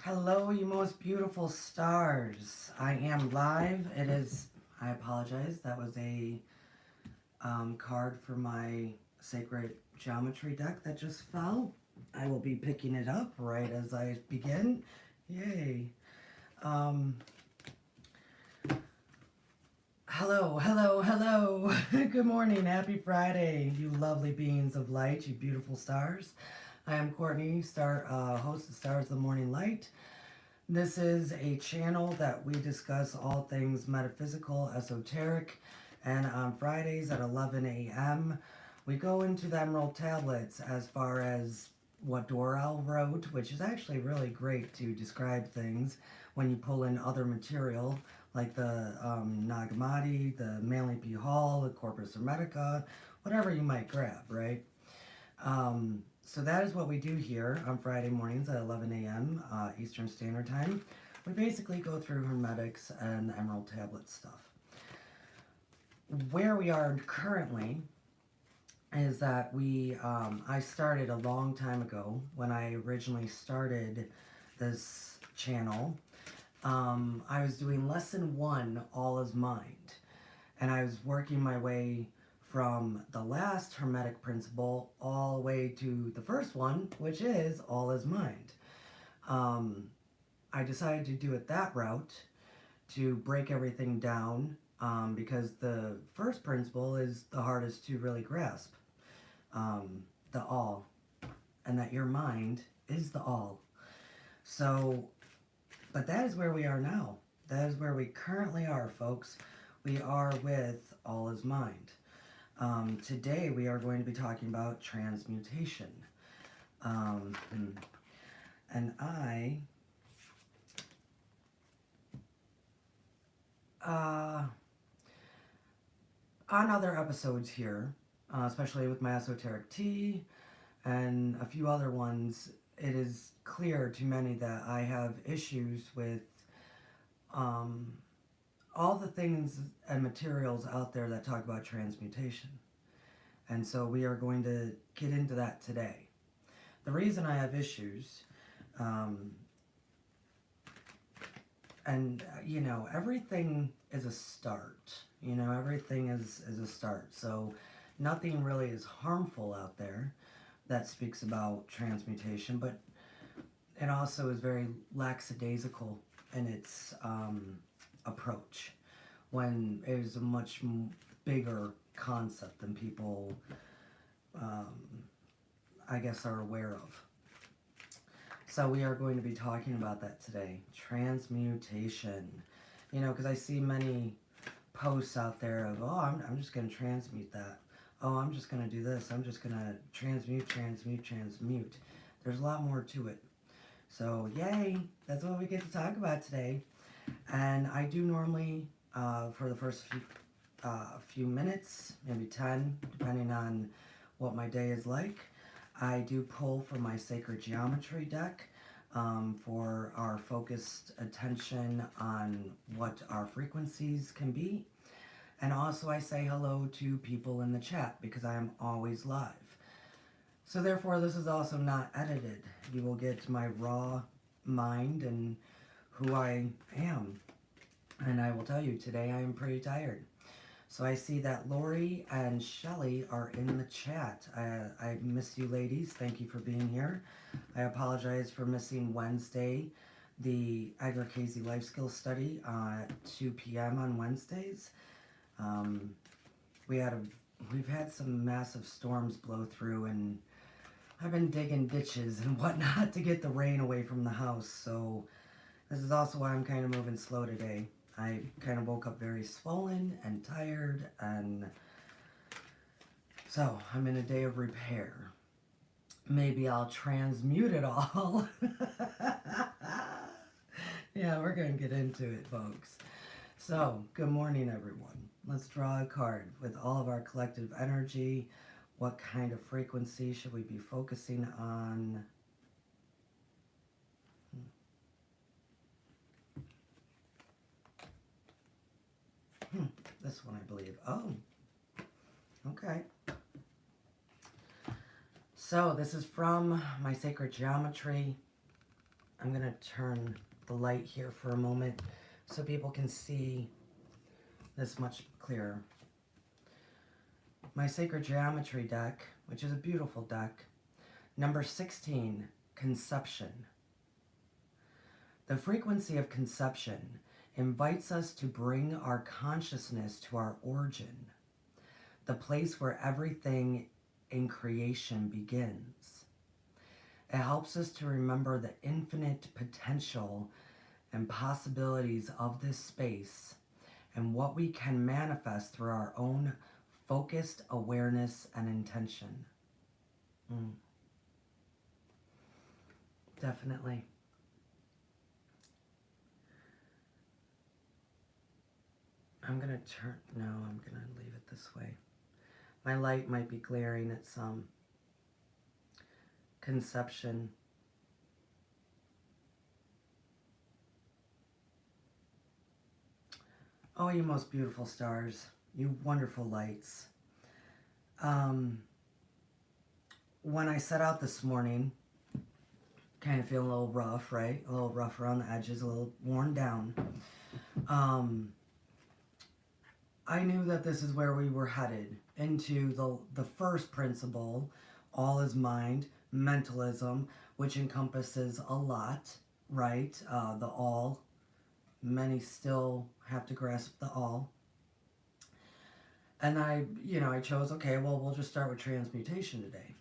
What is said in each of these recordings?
Hello, you most beautiful stars. I am live. I apologize, that was a card for my sacred geometry deck that just fell. I will be picking it up right as I begin. Yay. Um, hello. Good morning. Happy Friday, you lovely beings of light, you beautiful stars. I am Courtney, host of Stars of the Morning Light. This is a channel that we discuss all things metaphysical, esoteric, and on Fridays at 11 a.m. we go into the Emerald Tablets as far as what Doral wrote, which is actually really great to describe things when you pull in other material like the Nag Hammadi, the Manly P. Hall, the Corpus Hermetica, whatever you might grab, right? So that is what we do here on Friday mornings at 11 a.m. Eastern Standard Time. We basically go through Hermetics and Emerald Tablet stuff. Where we are currently is that I started a long time ago when I originally started this channel. I was doing lesson 1, All is Mind, and I was working my way from the last Hermetic principle all the way to the first one, which is All is Mind. I decided to do it that route to break everything down because the first principle is the hardest to really grasp, the all, and that your mind is the all. So, but that is where we are now. That is where we currently are, folks. We are with All is Mind. Today we are going to be talking about transmutation. And on other episodes here, especially with my esoteric tea and a few other ones, it is clear to many that I have issues with all the things and materials out there that talk about transmutation. And so we are going to get into that today. The reason I have issues, everything is a start. Everything is a start. So nothing really is harmful out there that speaks about transmutation, but it also is very lackadaisical in its approach, when it is a much bigger concept than people, I guess, are aware of. So we are going to be talking about that today. Transmutation. Because I see many posts out there of, oh, I'm just going to transmute that. Oh, I'm just going to do this. I'm just going to transmute. There's a lot more to it. So, yay, that's what we get to talk about today. And I do normally, for the first few minutes, maybe 10, depending on what my day is like, I do pull from my sacred geometry deck for our focused attention on what our frequencies can be. And also I say hello to people in the chat because I am always live. So therefore this is also not edited. You will get my raw mind and who I am. And I will tell you, today I am pretty tired. So I see that Lori and Shelly are in the chat. I miss you ladies. Thank you for being here. I apologize for missing Wednesday, the Edgar Casey Life Skills Study at 2 p.m. on Wednesdays. We've had some massive storms blow through, and I've been digging ditches and whatnot to get the rain away from the house. So this is also why I'm kind of moving slow today. I kind of woke up very swollen and tired, and so I'm in a day of repair. Maybe I'll transmute it all. Yeah, we're going to get into it, folks. So, good morning, everyone. Let's draw a card with all of our collective energy. What kind of frequency should we be focusing on? This one, I believe. Oh, okay. So this is from my sacred geometry I'm going to turn the light here for a moment so people can see this much clearer. My Sacred Geometry deck, which is a beautiful deck, number 16, Conception. The frequency of conception invites us to bring our consciousness to our origin, the place where everything in creation begins. It helps us to remember the infinite potential and possibilities of this space and what we can manifest through our own focused awareness and intention. Definitely. I'm going to I'm going to leave it this way. My light might be glaring at some. Conception. Oh, you most beautiful stars. You wonderful lights. When I set out this morning, kind of feeling a little rough, right? A little rough around the edges, a little worn down. I knew that this is where we were headed, into the first principle, all is mind, mentalism, which encompasses a lot, right? The all. Many still have to grasp the all. And I chose, okay, well, we'll just start with transmutation today.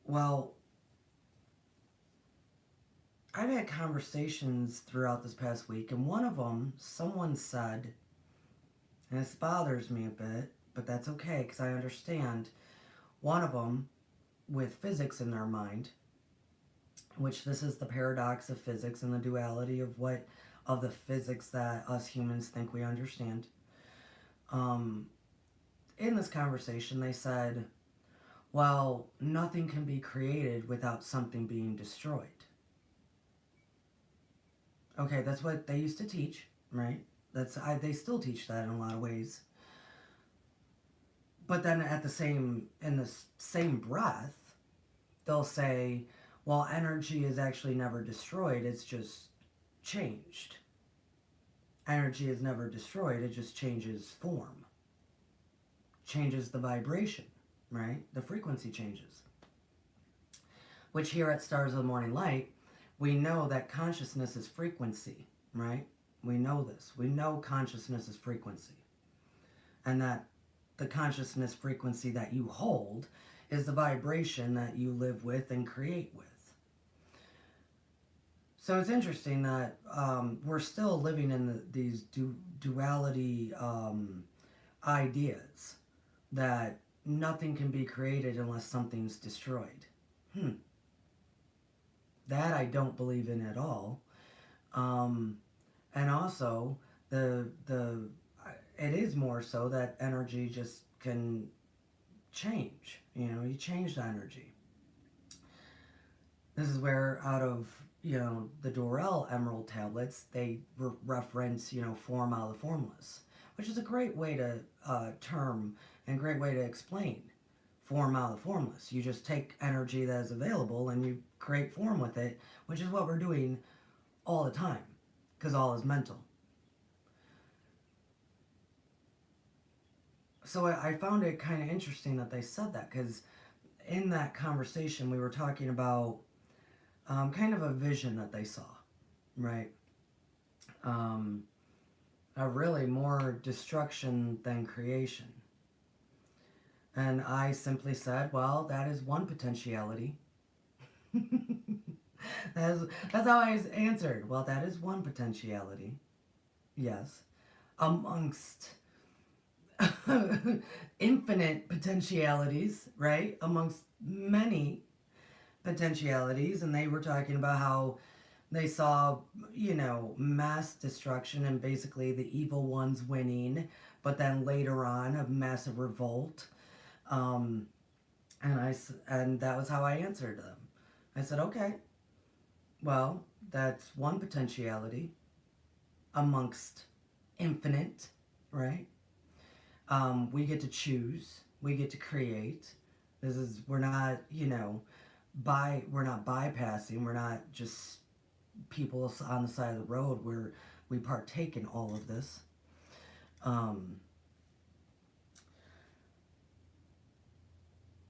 Well, I've had conversations throughout this past week, and one of them, someone said, and this bothers me a bit, but that's okay, because I understand, one of them, with physics in their mind, which this is the paradox of physics and the duality of the physics that us humans think we understand. In this conversation, they said, well, nothing can be created without something being destroyed. Okay, that's what they used to teach, right? They still teach that in a lot of ways. But then in the same breath, they'll say, well, energy is actually never destroyed, it's just changed. Energy is never destroyed, it just changes form. Changes the vibration, right? The frequency changes. Which here at Stars of the Morning Light, we know that consciousness is frequency, right? We know this. We know consciousness is frequency. And that the consciousness frequency that you hold is the vibration that you live with and create with. So it's interesting that we're still living in these duality ideas that nothing can be created unless something's destroyed. That I don't believe in at all. And also, it is more so that energy just can change. You change the energy. This is where out of, the Dorel Emerald tablets, they reference, form out of the formless, which is a great way to term and great way to explain form out of the formless. You just take energy that is available and you create form with it, which is what we're doing all the time, because all is mental. So I found it kind of interesting that they said that, because in that conversation we were talking about kind of a vision that they saw, right? A really more destruction than creation. And I simply said, well, that is one potentiality. That's how I answered. Well, that is one potentiality. Yes. Amongst infinite potentialities, right? Amongst many potentialities. And they were talking about how they saw, mass destruction and basically the evil ones winning, but then later on a massive revolt. And that was how I answered them. I said, okay, well, that's one potentiality amongst infinite, right? We get to choose. We get to create. We're not bypassing. We're not just people on the side of the road where we partake in all of this.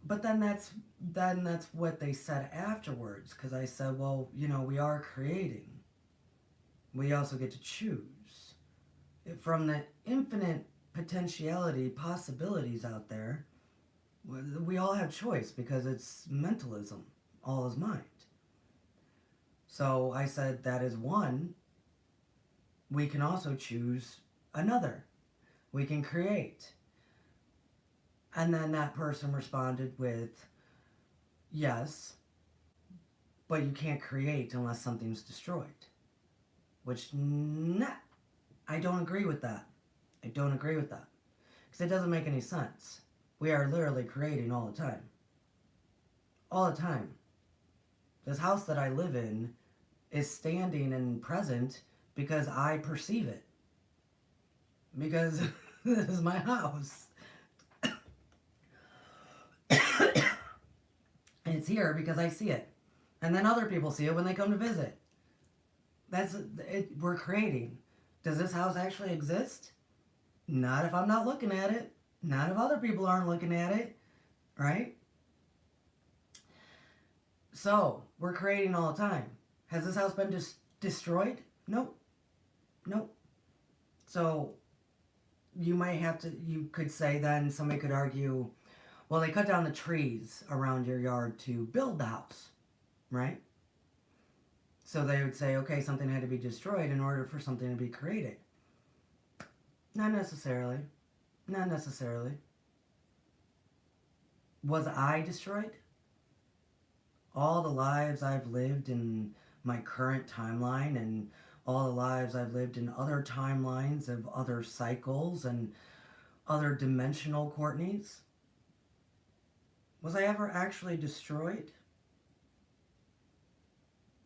But then that's what they said afterwards, because I said, well, we are creating. We also get to choose from the infinite potentiality possibilities out there. We all have choice because it's mentalism. All is mind. So I said that is one. We can also choose another. We can create. And then that person responded with, yes, but you can't create unless something's destroyed. Which, I don't agree with that. I don't agree with that. Because it doesn't make any sense. We are literally creating all the time. All the time. This house that I live in is standing and present because I perceive it. Because this is my house. And it's here because I see it. And then other people see it when they come to visit. That's it. We're creating. Does this house actually exist? Not if I'm not looking at it. Not if other people aren't looking at it. Right? So, we're creating all the time. Has this house been destroyed? Nope. Nope. So, you could say then, somebody could argue, well, they cut down the trees around your yard to build the house. Right? So they would say, okay, something had to be destroyed in order for something to be created. Not necessarily. Not necessarily. Was I destroyed? All the lives I've lived in my current timeline and all the lives I've lived in other timelines of other cycles and other dimensional Courtneys, was I ever actually destroyed?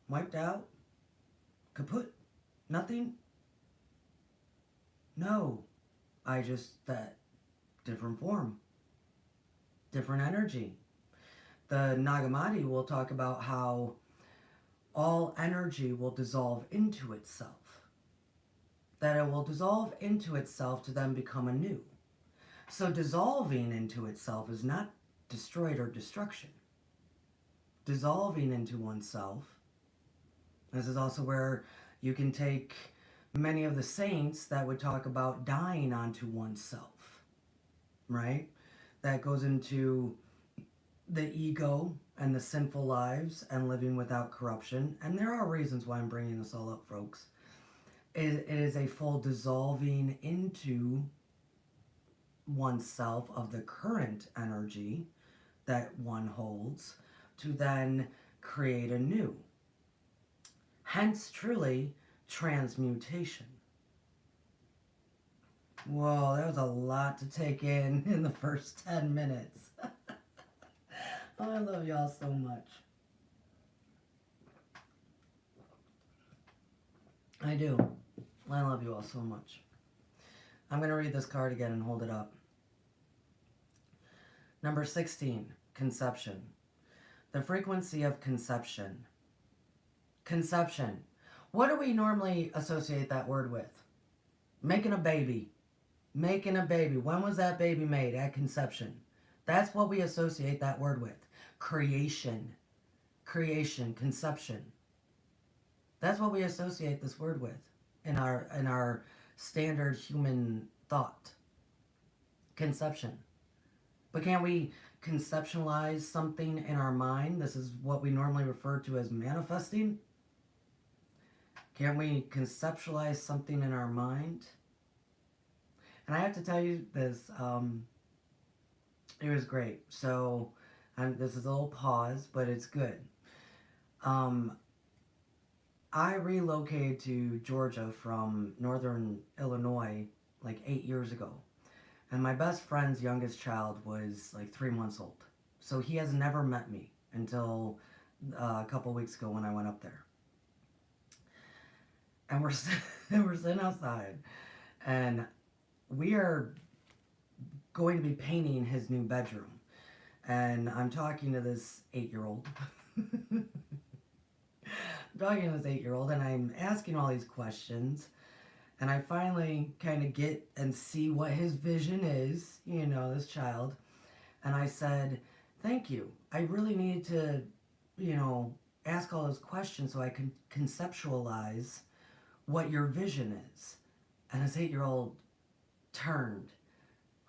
Wiped out? Kaput? Nothing? No. That different form. Different energy. The Nagamati will talk about how all energy will dissolve into itself. That it will dissolve into itself to then become anew. So dissolving into itself is not destroyed or destruction. Dissolving into oneself. This is also where you can take many of the saints that would talk about dying onto oneself, right? That goes into the ego and the sinful lives and living without corruption. And there are reasons why I'm bringing this all up, folks. It is a full dissolving into oneself of the current energy that one holds to then create anew. Hence, truly, transmutation. Whoa, that was a lot to take in the first 10 minutes. Oh, I love y'all so much. I do. I love you all so much. I'm going to read this card again and hold it up. Number 16, conception. The frequency of conception. Conception. What do we normally associate that word with? Making a baby. Making a baby. When was that baby made? At conception. That's what we associate that word with. Creation. Creation. Conception. That's what we associate this word with in our standard human thought. Conception. But can we conceptualize something in our mind? This is what we normally refer to as manifesting. Can we conceptualize something in our mind? And I have to tell you this, it was great. So, this is a little pause, but it's good. I relocated to Georgia from northern Illinois like 8 years ago. And my best friend's youngest child was like 3 months old. So he has never met me until a couple weeks ago when I went up there. And we're sitting outside, and we are going to be painting his new bedroom. And I'm talking to this 8-year-old. talking to this 8-year-old, and I'm asking all these questions, and I finally kind of get and see what his vision is, this child. And I said, thank you. I really needed to, ask all those questions so I can conceptualize what your vision is. And this 8-year-old turned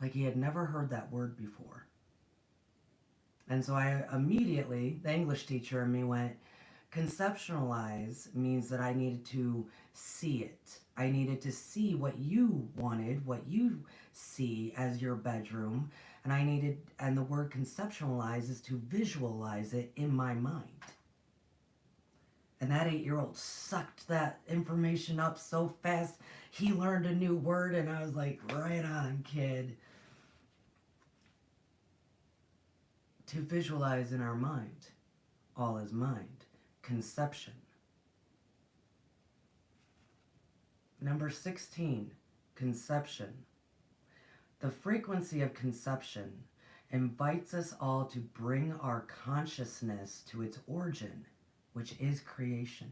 like he had never heard that word before. And so I immediately, the English teacher in me went, conceptualize means that I needed to see it. I needed to see what you wanted, what you see as your bedroom, and the word conceptualize is to visualize it in my mind. And that 8-year-old sucked that information up so fast, he learned a new word, and I was like, right on, kid. To visualize in our mind, all is mind. Conception. Number 16, conception. The frequency of conception invites us all to bring our consciousness to its origin, which is creation.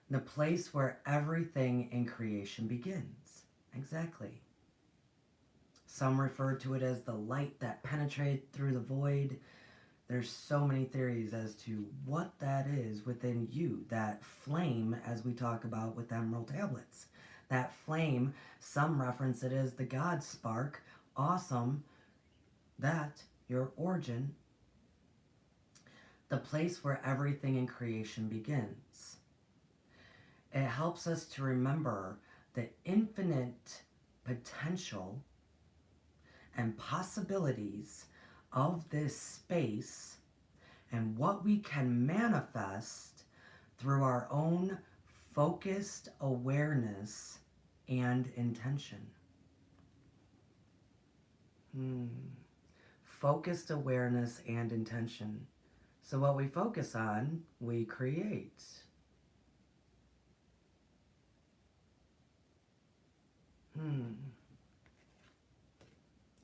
The place where everything in creation begins. Exactly. Some refer to it as the light that penetrated through the void. There's so many theories as to what that is within you. That flame, as we talk about with emerald tablets. That flame, some reference it as the God spark. Awesome. That, your origin. The place where everything in creation begins. It helps us to remember the infinite potential and possibilities of this space and what we can manifest through our own focused awareness and intention. Focused awareness and intention. So what we focus on, we create.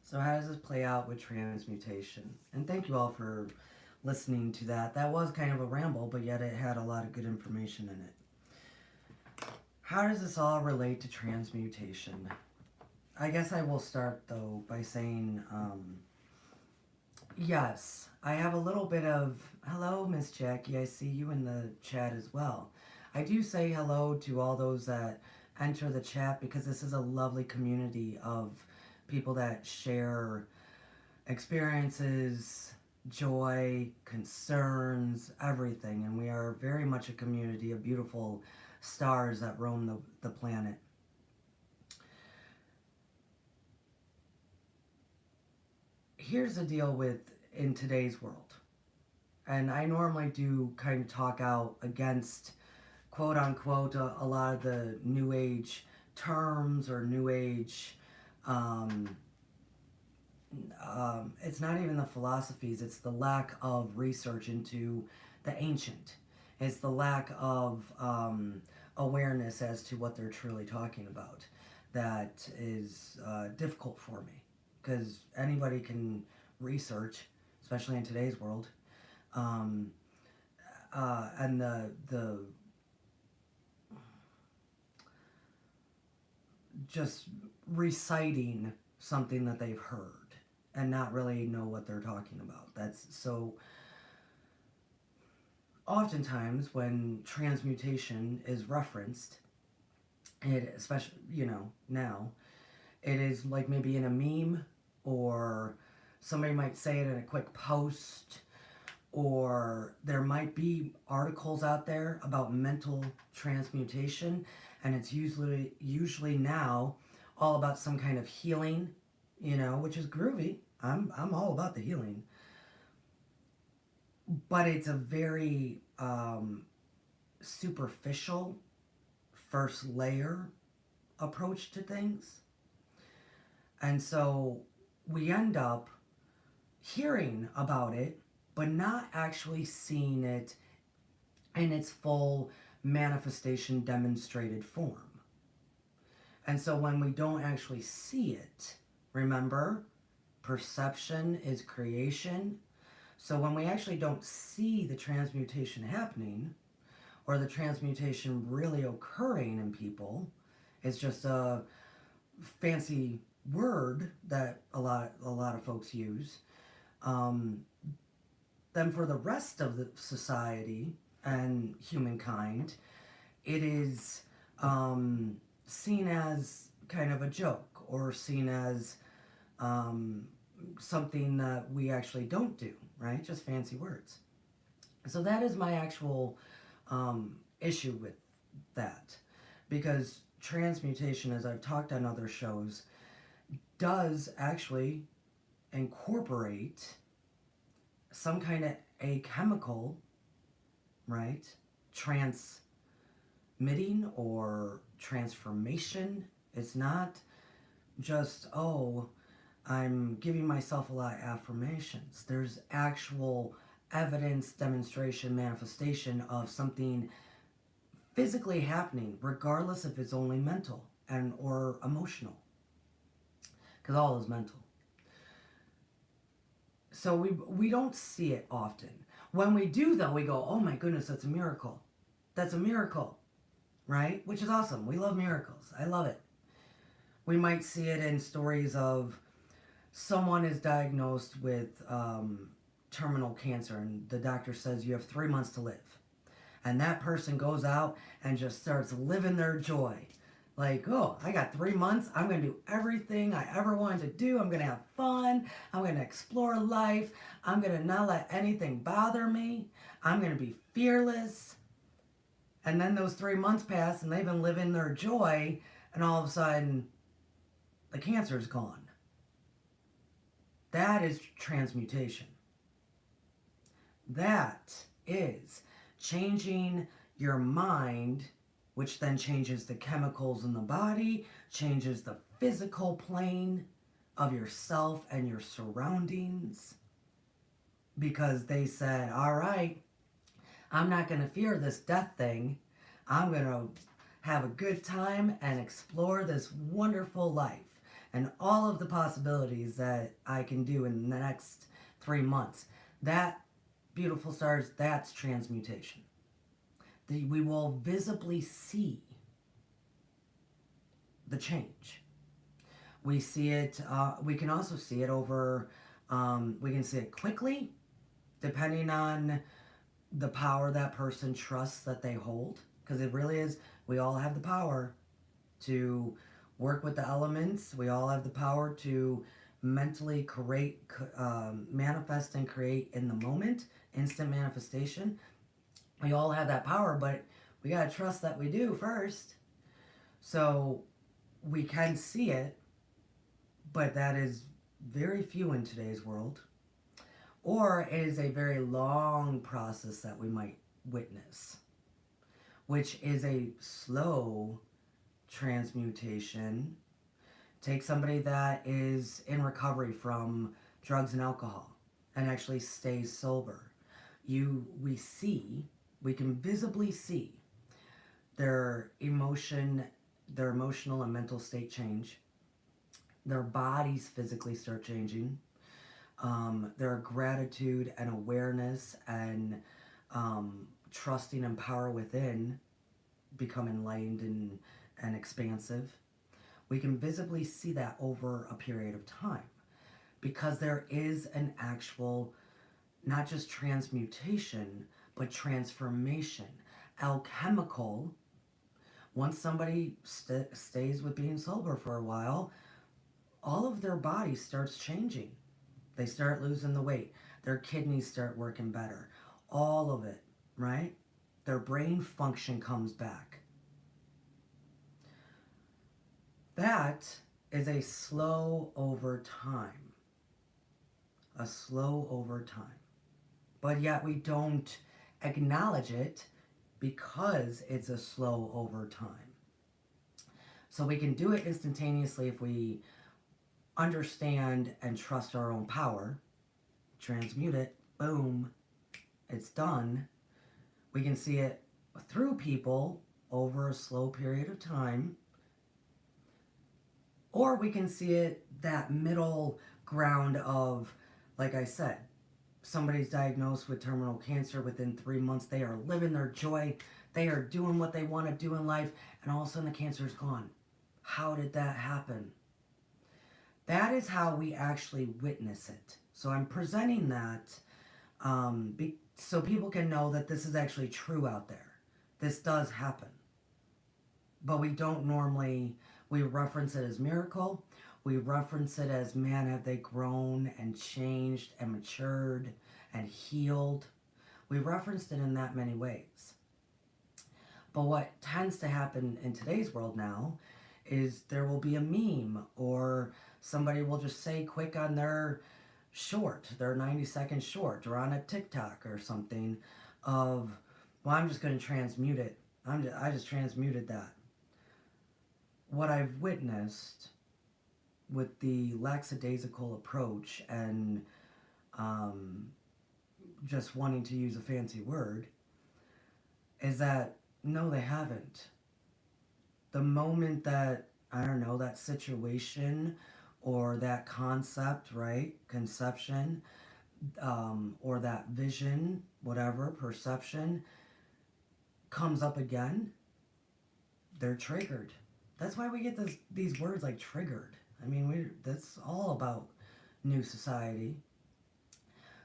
So how does this play out with transmutation? And thank you all for listening to that. That was kind of a ramble, but yet it had a lot of good information in it. How does this all relate to transmutation? I guess I will start, though, by saying, yes, I have a little bit of, hello, Miss Jackie, I see you in the chat as well. I do say hello to all those that enter the chat because this is a lovely community of people that share experiences, joy, concerns, everything. And we are very much a community of beautiful stars that roam the planet. Here's the deal in today's world. And I normally do kind of talk out against, quote unquote, a lot of the New Age terms or New Age it's not even the philosophies, it's the lack of research into the ancient. It's the lack of awareness as to what they're truly talking about that is difficult for me, because anybody can research, especially in today's world, and the just reciting something that they've heard and not really know what they're talking about. That's so oftentimes when transmutation is referenced, it especially, now, it is like maybe in a meme, or somebody might say it in a quick post, or there might be articles out there about mental transmutation, and it's usually now all about some kind of healing, which is groovy. I'm all about the healing. But it's a very superficial first layer approach to things. And so we end up hearing about it, but not actually seeing it in its full manifestation demonstrated form. And so when we don't actually see it, remember, perception is creation. So when we actually don't see the transmutation happening, or the transmutation really occurring in people, it's just a fancy word that a lot of folks use. Then for the rest of the society and humankind, it is seen as kind of a joke, or seen as something that we actually don't do, right? Just fancy words. So that is my actual issue with that, because transmutation, as I've talked on other shows, does actually incorporate some kind of a chemical, right? Transmitting or transformation. It's not just, oh, I'm giving myself a lot of affirmations. There's actual evidence, demonstration, manifestation of something physically happening, regardless if it's only mental and or emotional, because all is mental. So we don't see it often. When we do, though, we go, oh my goodness, that's a miracle. That's a miracle, right? Which is awesome. We love miracles. I love it. We might see it in stories of someone is diagnosed with terminal cancer, and the doctor says you have 3 months to live. And that person goes out and just starts living their joy. Like, oh, I got 3 months. I'm going to do everything I ever wanted to do. I'm going to have fun. I'm going to explore life. I'm going to not let anything bother me. I'm going to be fearless. And then those 3 months pass and they've been living their joy, and all of a sudden the cancer's gone. That is transmutation. That is changing your mind, which then changes the chemicals in the body, changes the physical plane of yourself and your surroundings. Because they said, all right, I'm not going to fear this death thing. I'm going to have a good time and explore this wonderful life and all of the possibilities that I can do in the next 3 months. That, beautiful stars, that's transmutation. We will visibly see the change. We see it, we can also see it over, we can see it quickly, depending on the power that person trusts that they hold. Because it really is, we all have the power to work with the elements. We all have the power to mentally create, manifest and create in the moment, instant manifestation. We all have that power, but we got to trust that we do first. So we can see it, but that is very few in today's world. Or it is a very long process that we might witness, which is a slow transmutation. Take somebody that is in recovery from drugs and alcohol and actually stays sober. We can visibly see their emotional and mental state change. Their bodies physically start changing. Their gratitude and awareness and trusting and power within become enlightened and expansive. We can visibly see that over a period of time, because there is an actual, not just transmutation, but transformation, alchemical. Once somebody stays with being sober for a while, all of their body starts changing. They start losing the weight. Their kidneys start working better. All of it, right? Their brain function comes back. That is a slow over time. A slow over time. But yet we don't acknowledge it because it's a slow over time. So we can do it instantaneously if we understand and trust our own power. Transmute it. Boom. It's done. We can see it through people over a slow period of time. Or we can see it that middle ground of, like I said, somebody's diagnosed with terminal cancer, within 3 months, they are living their joy. They are doing what they want to do in life, and all of a sudden the cancer is gone. How did that happen? That is how we actually witness it. So I'm presenting that so people can know that this is actually true out there. This does happen. But we don't normally, we reference it as miracle. We reference it as, man, have they grown and changed and matured and healed. We referenced it in that many ways. But what tends to happen in today's world now is there will be a meme, or somebody will just say quick on their short, their 90-second short, or on a TikTok or something of, well, I'm just going to transmute it. I just transmuted that. What I've witnessed with the lackadaisical approach and just wanting to use a fancy word is that, no, they haven't. The moment that, I don't know, that situation or that concept, right, conception, or that vision, whatever, perception, comes up again, they're triggered. That's why we get these words like triggered. I mean, that's all about New Society,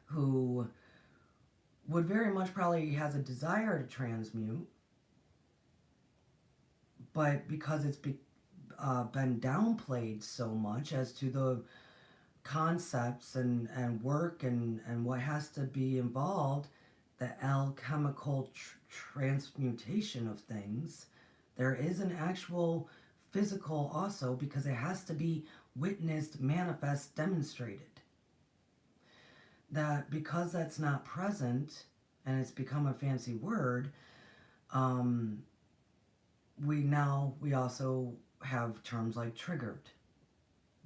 who would very much probably has a desire to transmute, but because it's been downplayed so much as to the concepts and work and what has to be involved, the alchemical transmutation of things, there is an actual physical also, because it has to be witnessed, manifest, demonstrated. That because that's not present and it's become a fancy word, we also have terms like triggered,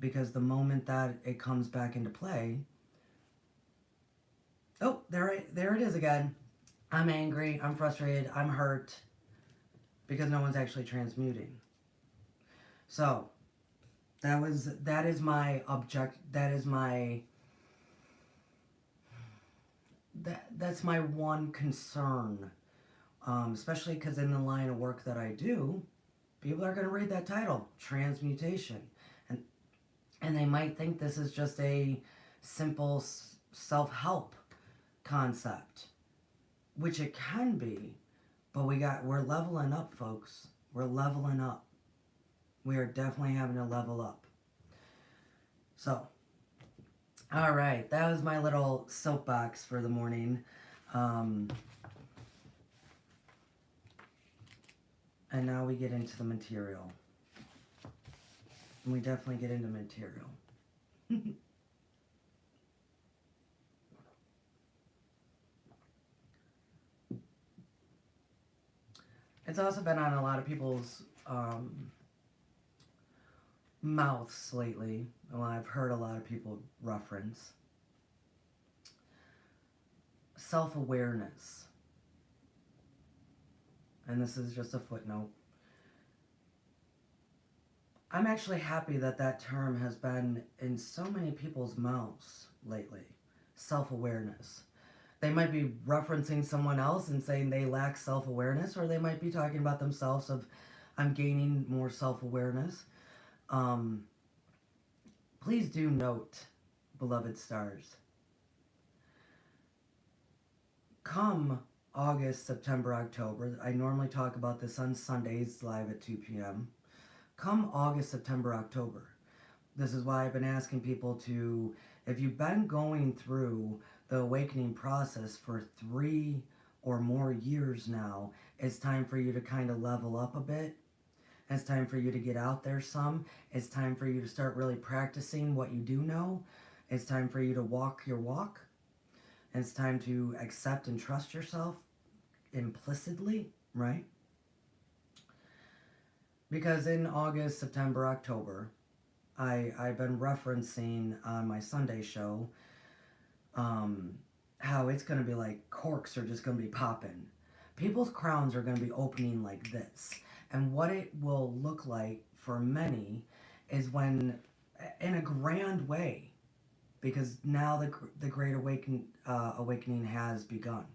because the moment that it comes back into play, oh, there it is again. I'm angry, I'm frustrated, I'm hurt, because no one's actually transmuting. So that's my one concern, especially because in the line of work that I do, people are going to read that title, Transmutation, and they might think this is just a simple self-help concept, which it can be, but we're leveling up, folks. We're leveling up. We are definitely having to level up. So, all right, that was my little soapbox for the morning. And now we get into the material. And we definitely get into material. It's also been on a lot of people's mouths lately. Well, I've heard a lot of people reference self-awareness. And this is just a footnote. I'm actually happy that term has been in so many people's mouths lately. Self-awareness. They might be referencing someone else and saying they lack self-awareness, or they might be talking about themselves of, I'm gaining more self-awareness. Please do note, beloved stars, come August, September, October, I normally talk about this on Sundays live at 2 p.m. Come August, September, October, this is why I've been asking people to, if you've been going through the awakening process for 3 or more years now, it's time for you to kind of level up a bit. It's time for you to get out there some. It's time for you to start really practicing what you do know. It's time for you to walk your walk. It's time to accept and trust yourself implicitly, right? Because in August, September, October, I've been referencing on my Sunday show how it's going to be like corks are just going to be popping. People's crowns are going to be opening like this. And what it will look like for many is when, in a grand way, because now the Great Awakening has begun.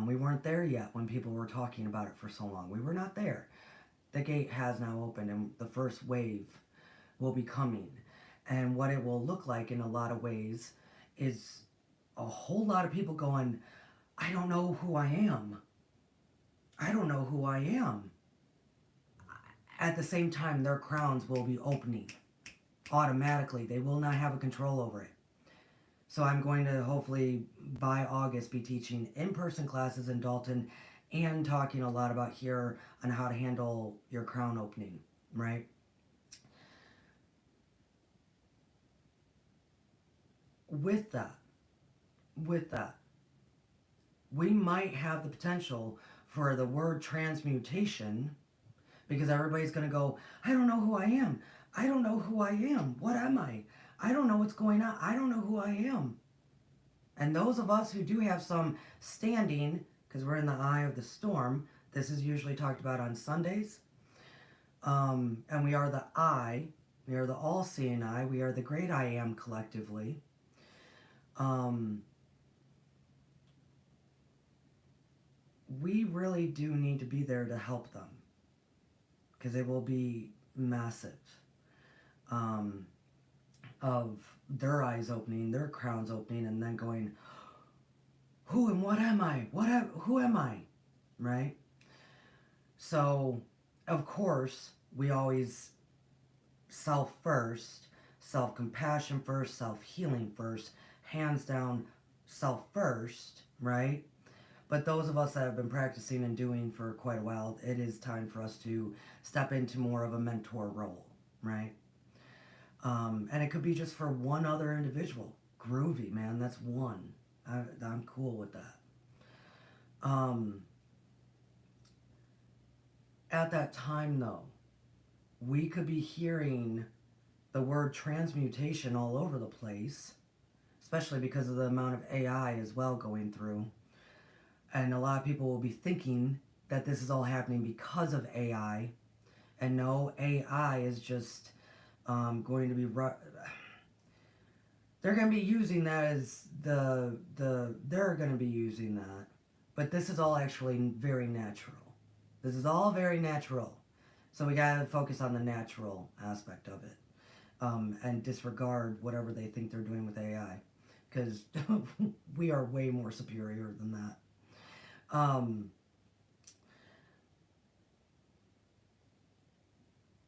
We weren't there yet when people were talking about it for so long. We were not there. The gate has now opened, and the first wave will be coming. And what it will look like in a lot of ways is a whole lot of people going, I don't know who I am. I don't know who I am. At the same time, their crowns will be opening automatically. They will not have a control over it. So I'm going to hopefully by August be teaching in-person classes in Dalton and talking a lot about here on how to handle your crown opening, right? With that, we might have the potential for the word transmutation, because everybody's going to go, I don't know who I am. I don't know who I am. What am I? I don't know what's going on. I don't know who I am. And those of us who do have some standing, because we're in the eye of the storm, this is usually talked about on Sundays, and we are the I, we are the all-seeing I, we are the great I am collectively. We really do need to be there to help them, because it will be massive. Of their eyes opening, their crowns opening, and then going, who and what am I? Who am I? Right? So, of course, we always self first, self-compassion first, self-healing first, hands down, self first, right? But those of us that have been practicing and doing for quite a while, it is time for us to step into more of a mentor role, right? And it could be just for one other individual. Groovy, man. That's one. I'm cool with that. At that time, though, we could be hearing the word transmutation all over the place, especially because of the amount of AI as well going through. And a lot of people will be thinking that this is all happening because of AI. And no, AI is just going to be... They're going to be using that as they're going to be using that. But this is all actually very natural. This is all very natural. So we got to focus on the natural aspect of it. And disregard whatever they think they're doing with AI. Because we are way more superior than that.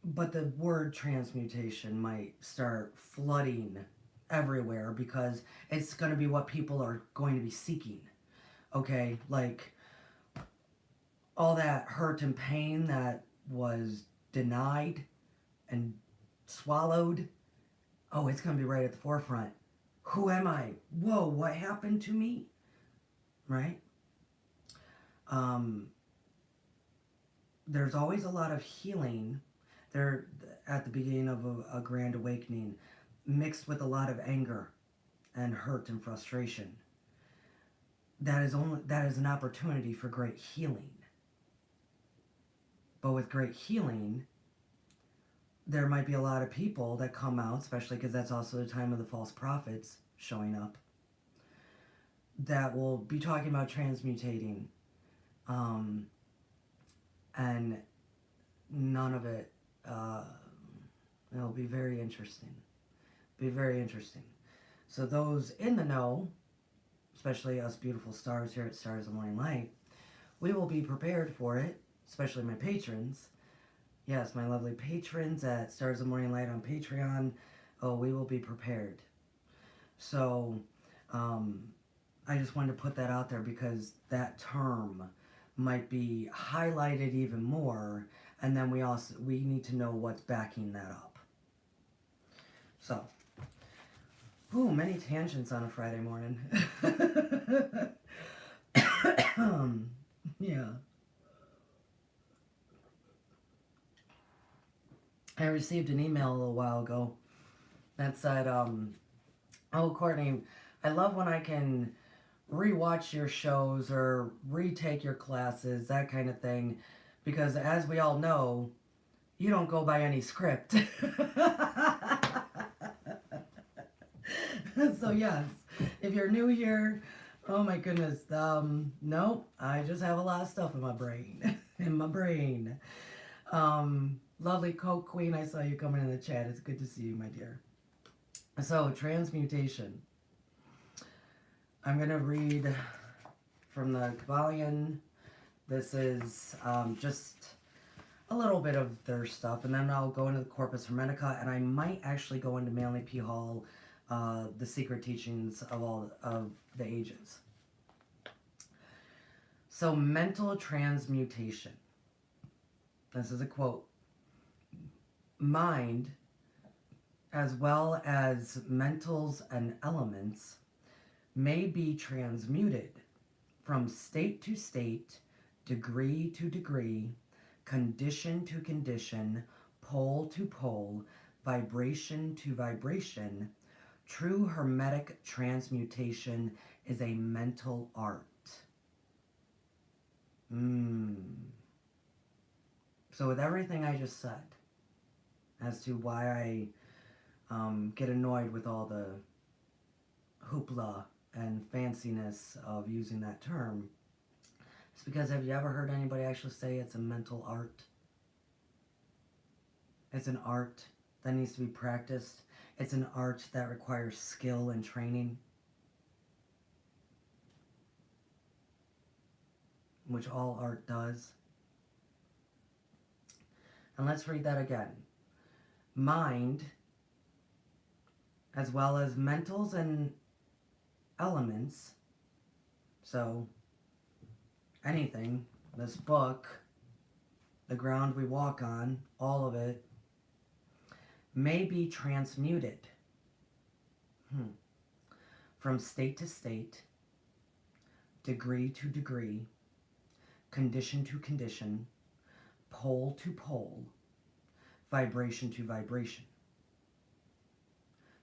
But the word transmutation might start flooding everywhere, because it's going to be what people are going to be seeking. Okay, like all that hurt and pain that was denied and swallowed, oh, it's going to be right at the forefront. Who am I? Whoa, what happened to me? Right? There's always a lot of healing there at the beginning of a grand awakening, mixed with a lot of anger and hurt and frustration. That is an opportunity for great healing. But with great healing, there might be a lot of people that come out, especially because that's also the time of the false prophets showing up, that will be talking about transmutating. And none of it, it'll be very interesting. Be very interesting. So those in the know, especially us beautiful stars here at Stars of Morning Light, we will be prepared for it, especially my patrons. Yes, my lovely patrons at Stars of Morning Light on Patreon. Oh, we will be prepared. So, I just wanted to put that out there, because that term might be highlighted even more, and then we need to know what's backing that up. So, many tangents on a Friday morning. Yeah. I received an email a little while ago that said, oh, Courtney, I love when I can rewatch your shows or retake your classes, that kind of thing, because as we all know, you don't go by any script. So yes, if you're new here, oh my goodness, no, I just have a lot of stuff in my brain. In my brain. Lovely Coke Queen, I saw you coming in the chat. It's good to see you, my dear. So, transmutation. I'm going to read from the Kabbalion. This is just a little bit of their stuff, and then I'll go into the Corpus Hermetica, and I might actually go into Manly P. Hall, the secret teachings of all of the ages. So, mental transmutation. This is a quote. Mind, as well as mentals and elements, may be transmuted from state to state, degree to degree, condition to condition, pole to pole, vibration to vibration. True hermetic transmutation is a mental art. So with everything I just said, as to why I get annoyed with all the hoopla and fanciness of using that term, it's because, have you ever heard anybody actually say it's a mental art? It's an art that needs to be practiced. It's an art that requires skill and training, which all art does. And let's read that again. Mind, as well as mentals and elements, so anything, this book, the ground we walk on, all of it, may be transmuted from state to state, degree to degree, condition to condition, pole to pole, vibration to vibration.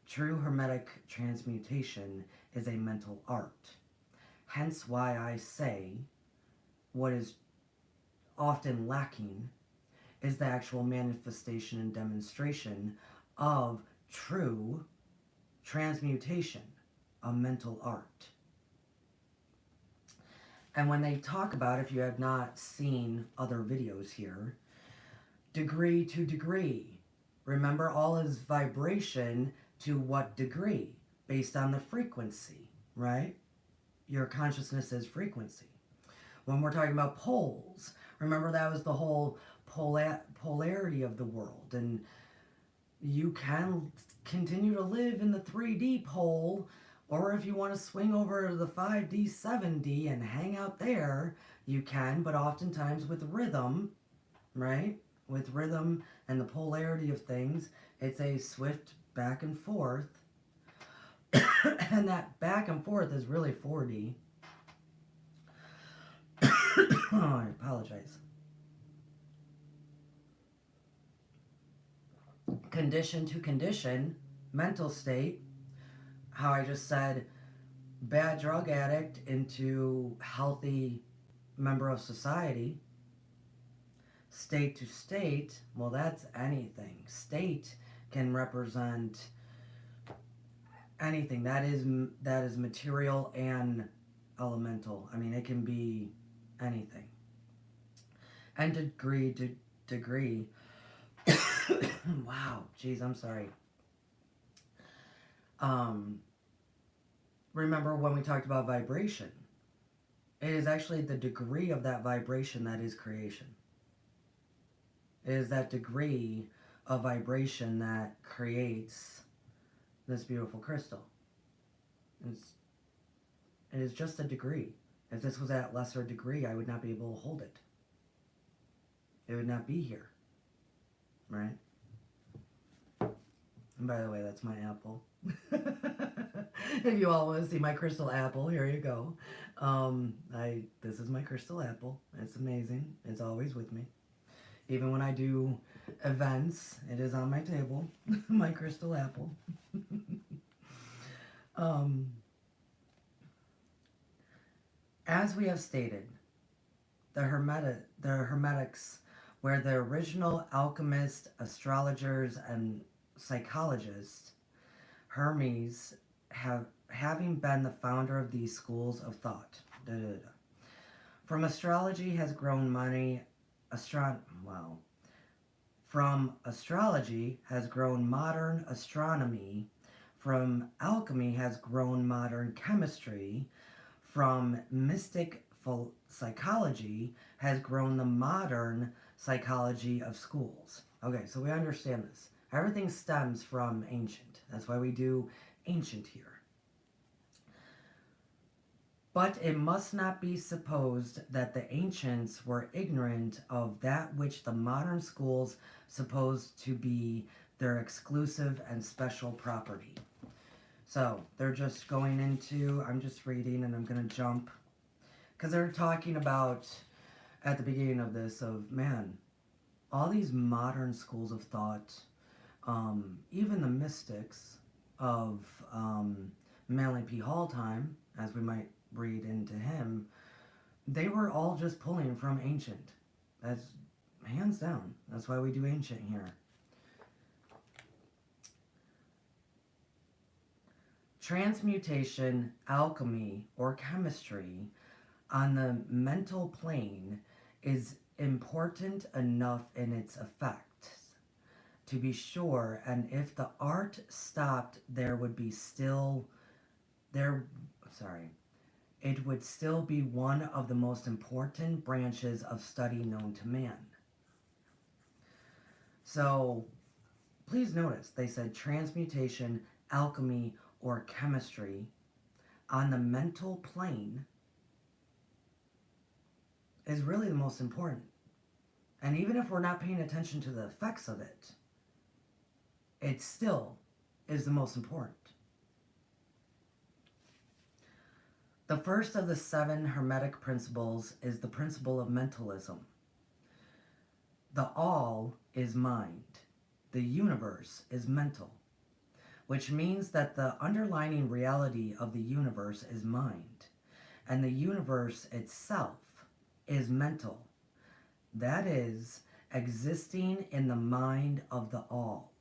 True hermetic transmutation is a mental art. Hence why I say what is often lacking is the actual manifestation and demonstration of true transmutation, a mental art. And when they talk about, if you have not seen other videos here, degree to degree, remember all is vibration. To what degree? Based on the frequency, right? Your consciousness is frequency. When we're talking about poles, remember that was the whole polarity of the world. And you can continue to live in the 3D pole, or if you want to swing over to the 5D, 7D and hang out there, you can, but oftentimes with rhythm, right? With rhythm and the polarity of things, it's a swift back and forth. And that back and forth is really 4D. Oh, I apologize. Condition to condition, mental state, how I just said, bad drug addict into healthy member of society. State to state, well, that's anything. State can represent anything. That is material and elemental. I mean, it can be anything. And degree to degree. Wow, geez, I'm sorry. Remember when we talked about vibration? It is actually the degree of that vibration that is creation. It is that degree of vibration that creates this beautiful crystal. It is just a degree. If this was at lesser degree, I would not be able to hold it. It would not be here. Right? And by the way, that's my apple. If you all want to see my crystal apple, here you go. This is my crystal apple. It's amazing. It's always with me. Even when I do events, it is on my table. My crystal apple. As we have stated, the Hermetics, where the original alchemists, astrologers, and psychologists, Hermes, having been the founder of these schools of thought. Da, da, da. From astrology has grown From astrology has grown modern astronomy. From alchemy has grown modern chemistry. From mystic psychology has grown the modern psychology of schools. Okay, so we understand this. Everything stems from ancient. That's why we do ancient here. But it must not be supposed that the ancients were ignorant of that which the modern schools suppose to be their exclusive and special property. So they're just going into, I'm just reading and I'm going to jump, because they're talking about, at the beginning of this, of, man, all these modern schools of thought, even the mystics of Manly P. Hall time, as we might read into him, they were all just pulling from ancient. That's hands down. That's why we do ancient here. Transmutation, alchemy, or chemistry on the mental plane is important enough in its effects, to be sure, and if the art stopped, it would still be one of the most important branches of study known to man. So, please notice, they said transmutation, alchemy, or chemistry on the mental plane is really the most important. And even if we're not paying attention to the effects of it, it still is the most important. The first of the 7 Hermetic principles is the principle of mentalism. The all is mind. The universe is mental, which means that the underlying reality of the universe is mind, and the universe itself is mental. That is, existing in the mind of the all.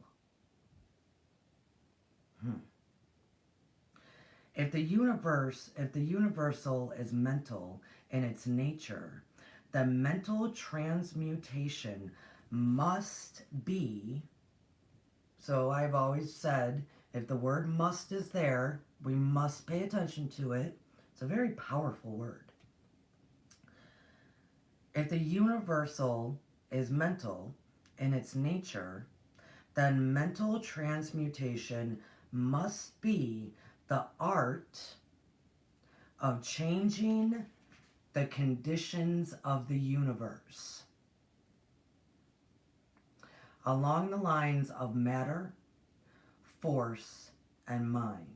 If the universal is mental in its nature, the mental transmutation must be, so I've always said, if the word must is there, we must pay attention to it. It's a very powerful word. If the universal is mental in its nature, then mental transmutation must be the art of changing the conditions of the universe along the lines of matter, force, and mind.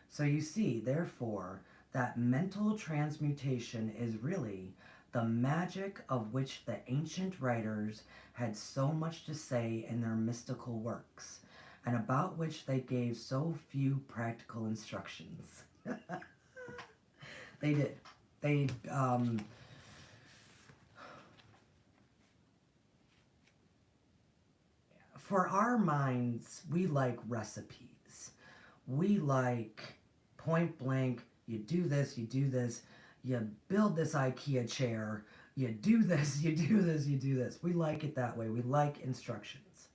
So you see, therefore, that mental transmutation is really the magic of which the ancient writers had so much to say in their mystical works, and about which they gave so few practical instructions. They did. For our minds, we like recipes. We like point blank, you do this, you build this IKEA chair, you do this, you do this, you do this. We like it that way. We like instructions.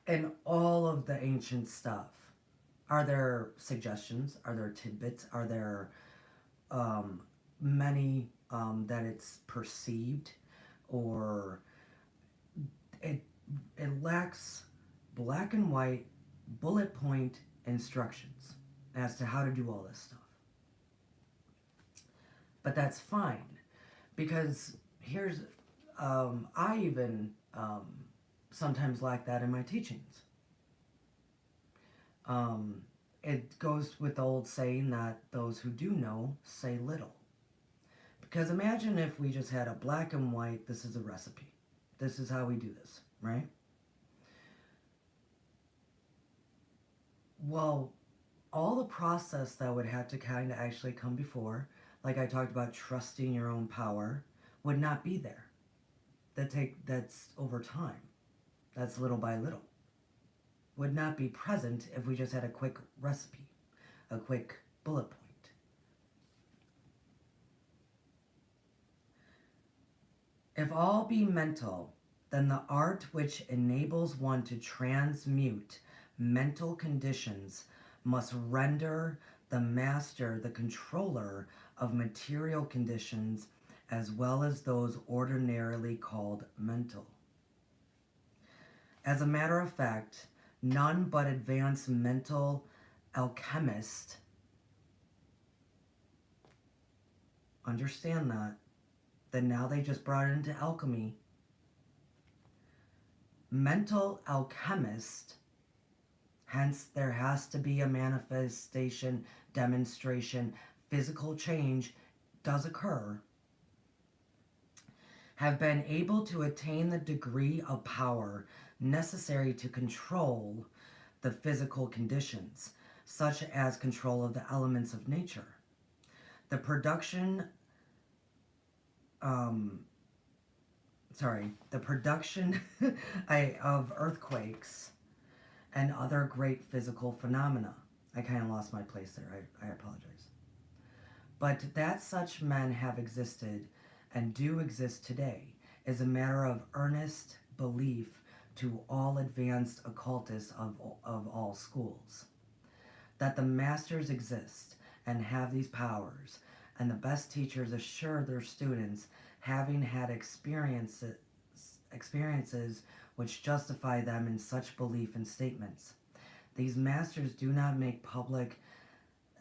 In all of the ancient stuff, are there suggestions? Are there tidbits? Are there many that it's perceived, or it lacks black and white bullet point instructions as to how to do all this stuff? But that's fine, because here's I even sometimes lack that in my teachings. It goes with the old saying that those who do know say little. Because imagine if we just had a black and white, this is a recipe. This is how we do this, right? Well, all the process that would have to kind of actually come before, like I talked about trusting your own power, would not be there. That's over time. That's little by little. would not be present if we just had a quick recipe, a quick bullet point. If all be mental, then the art which enables one to transmute mental conditions must render the master the controller of material conditions as well as those ordinarily called mental. As a matter of fact, none but advanced mental alchemists understand that now they just brought it into alchemy. Mental alchemist, hence there has to be a manifestation, demonstration, physical change does occur, have been able to attain the degree of power necessary to control the physical conditions, such as control of the elements of nature. The production of earthquakes and other great physical phenomena. I kind of lost my place there. I apologize. But that such men have existed and do exist today is a matter of earnest belief to all advanced occultists of all schools. That the masters exist and have these powers, and the best teachers assure their students, having had experiences which justify them in such belief and statements. These masters do not make public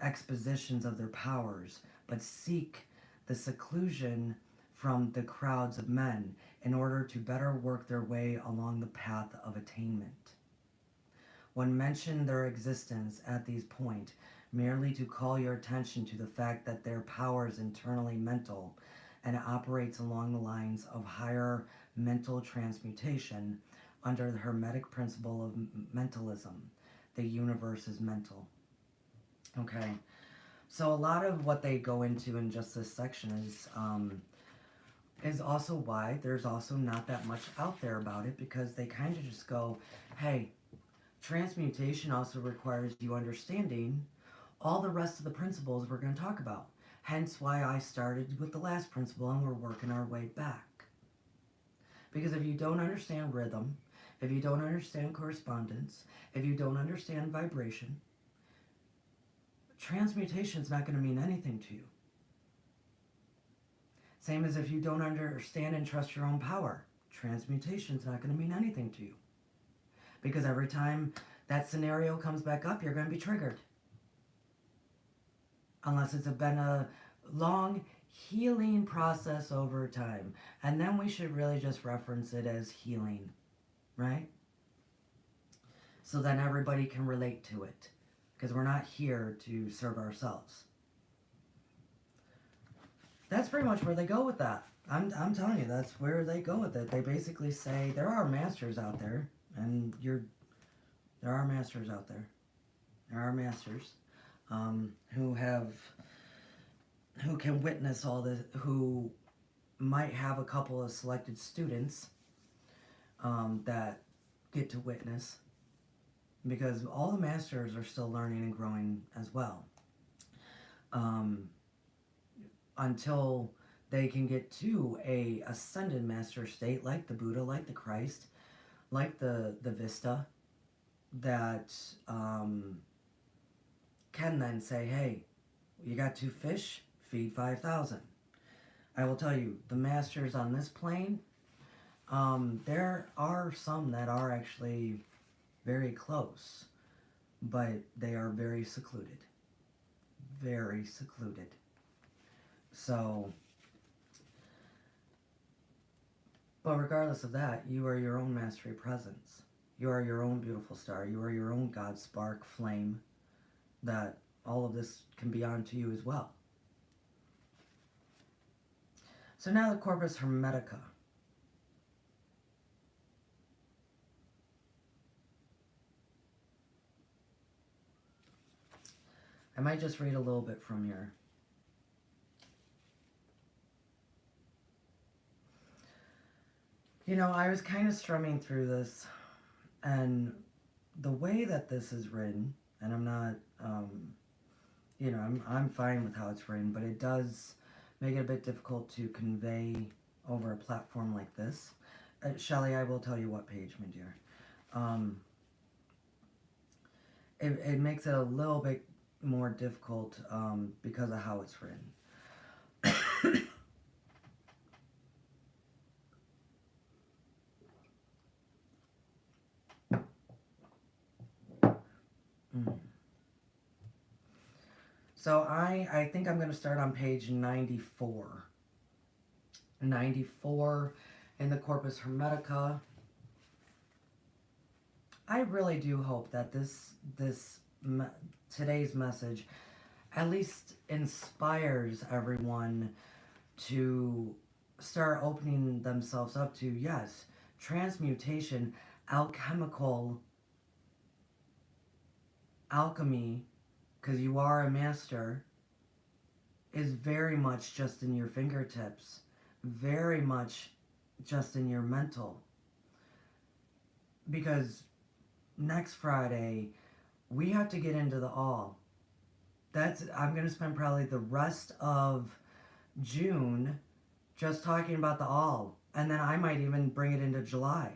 expositions of their powers, but seek the seclusion from the crowds of men in order to better work their way along the path of attainment. One mentioned their existence at these points merely to call your attention to the fact that their power is internally mental and operates along the lines of higher mental transmutation under the Hermetic principle of mentalism. The universe is mental. Okay, so a lot of what they go into in just this section is also why there's also not that much out there about it, because they kind of just go, hey, transmutation also requires you understanding all the rest of the principles we're going to talk about. Hence why I started with the last principle and we're working our way back. Because if you don't understand rhythm, if you don't understand correspondence, if you don't understand vibration, transmutation is not going to mean anything to you. Same as if you don't understand and trust your own power, transmutation is not going to mean anything to you. Because every time that scenario comes back up, you're going to be triggered. Unless it's been a long healing process over time. And then we should really just reference it as healing, right? So then everybody can relate to it. Because we're not here to serve ourselves. That's pretty much where they go with that. I'm telling you, that's where they go with it. They basically say there are masters out there, and there are masters out there. There are masters who can witness all this, who might have a couple of selected students that get to witness, because all the masters are still learning and growing as well. Until they can get to a ascended master state like the Buddha, like the Christ, like the Vista, that can then say, hey, you got 2 fish, feed 5,000. I will tell you, the masters on this plane, there are some that are actually very close, but they are very secluded. Very secluded. So, but regardless of that, you are your own mastery presence. You are your own beautiful star. You are your own God spark flame, that all of this can be on to you as well. So now the Corpus Hermetica. I might just read a little bit from here. You know, I was kind of strumming through this, and the way that this is written, and I'm not, you know, I'm fine with how it's written, but it does make it a bit difficult to convey over a platform like this. Shelley, I will tell you what page, my dear. It makes it a little bit more difficult because of how it's written. So I think I'm going to start on page 94. 94 in the Corpus Hermetica. I really do hope that today's message at least inspires everyone to start opening themselves up to, yes, transmutation, alchemical alchemy, because you are a master, is very much just in your fingertips, very much just in your mental. Because next Friday, we have to get into the all. I'm going to spend probably the rest of June just talking about the all. And then I might even bring it into July.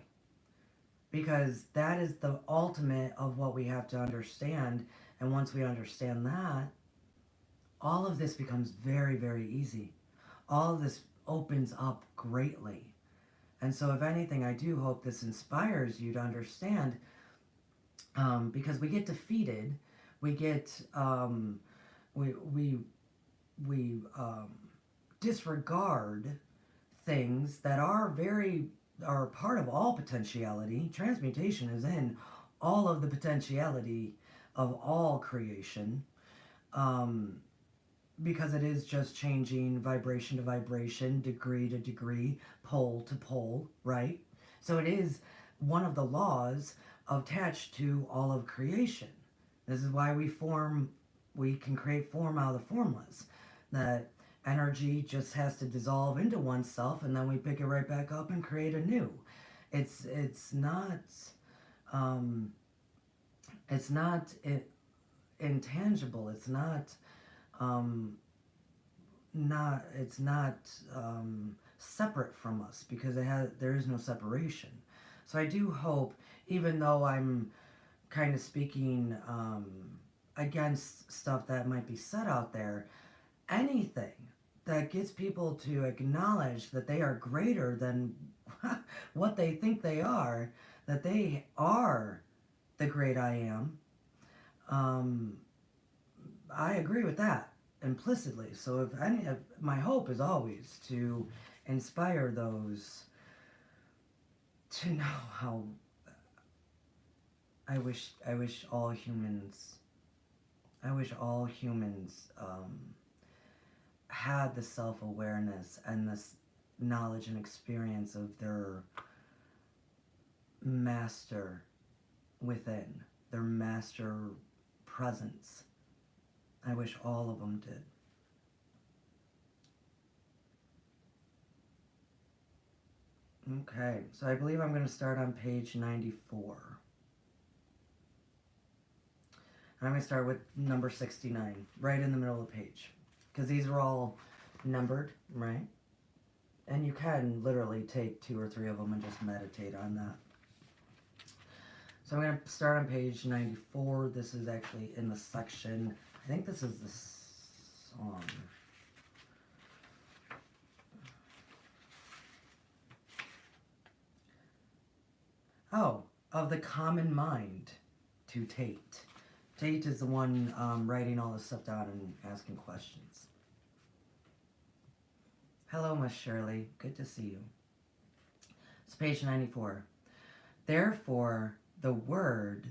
Because that is the ultimate of what we have to understand. And once we understand that, all of this becomes very, very easy. All of this opens up greatly. And so if anything, I do hope this inspires you to understand, because we get defeated, we get, we disregard things that are part of all potentiality. Transmutation is in all of the potentiality of all creation, because it is just changing vibration to vibration, degree to degree, pole to pole, right? So it is one of the laws attached to all of creation. This is why we can create form out of the formless. That energy just has to dissolve into oneself, and then we pick it right back up and create anew. It's not intangible. It's not separate from us, because there is no separation. So I do hope, even though I'm kind of speaking against stuff that might be said out there, anything that gets people to acknowledge that they are greater than what they think they are, that they are the great I am, I agree with that implicitly. So my hope is always to inspire those to know how I wish all humans had the self-awareness and this knowledge and experience of their master within, their master presence. I wish all of them did. Okay, so I believe I'm going to start on page 94. And I'm going to start with number 69, right in the middle of the page. Because these are all numbered, right? And you can literally take 2 or 3 of them and just meditate on that. So I'm going to start on page 94. This is actually in the section, I think this is the song. Oh, of the common mind to Tate. Tate is the one writing all this stuff down and asking questions. Hello, Miss Shirley. Good to see you. It's page 94. Therefore, the word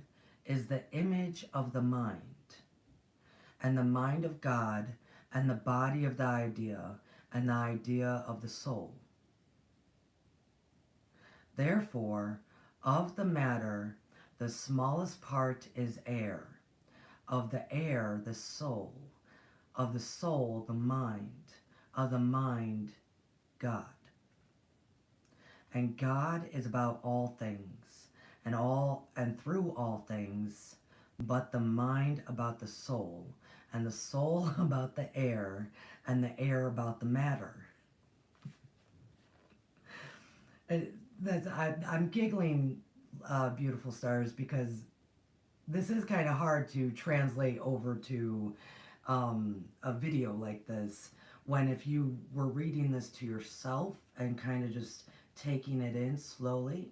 is the image of the mind, and the mind of God, and the body of the idea, and the idea of the soul. Therefore, of the matter, the smallest part is air. Of the air, the soul. Of the soul, the mind. Of the mind, God. And God is about all things, and through all things, but the mind about the soul, and the soul about the air, and the air about the matter. I'm giggling, beautiful stars, because this is kind of hard to translate over to a video like this. When if you were reading this to yourself and kind of just taking it in slowly,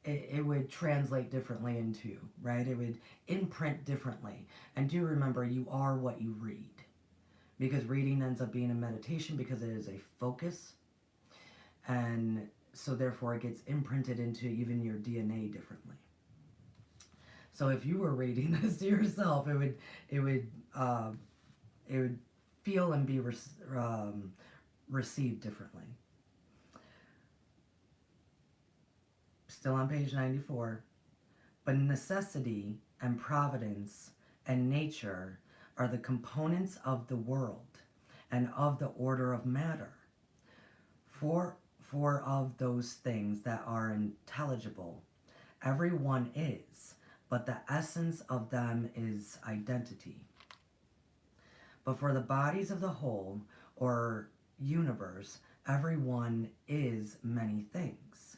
it would translate differently into you, right? It would imprint differently. And do remember, you are what you read. Because reading ends up being a meditation because it is a focus. And so therefore it gets imprinted into even your DNA differently. So if you were reading this to yourself, it would feel and be received differently. Still on page 94. But necessity and providence and nature are the components of the world and of the order of matter. For of those things that are intelligible, every one is, but the essence of them is identity. But for the bodies of the whole, or universe, every one is many things.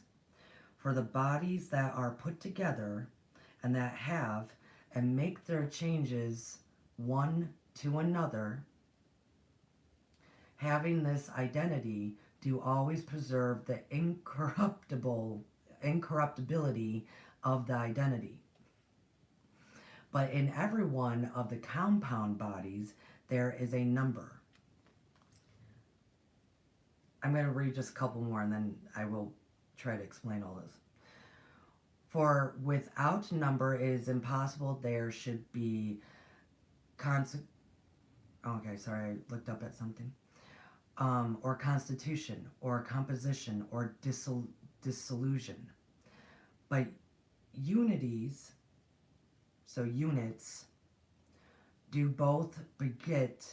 For the bodies that are put together, and that have and make their changes one to another, having this identity, do always preserve the incorruptibility of the identity. But in every one of the compound bodies, there is a number. I'm going to read just a couple more and then I will try to explain all this. For without number it is impossible there should be okay, sorry, I looked up at something. Or constitution, or composition, or dissolution. But unities, so units, do both begot,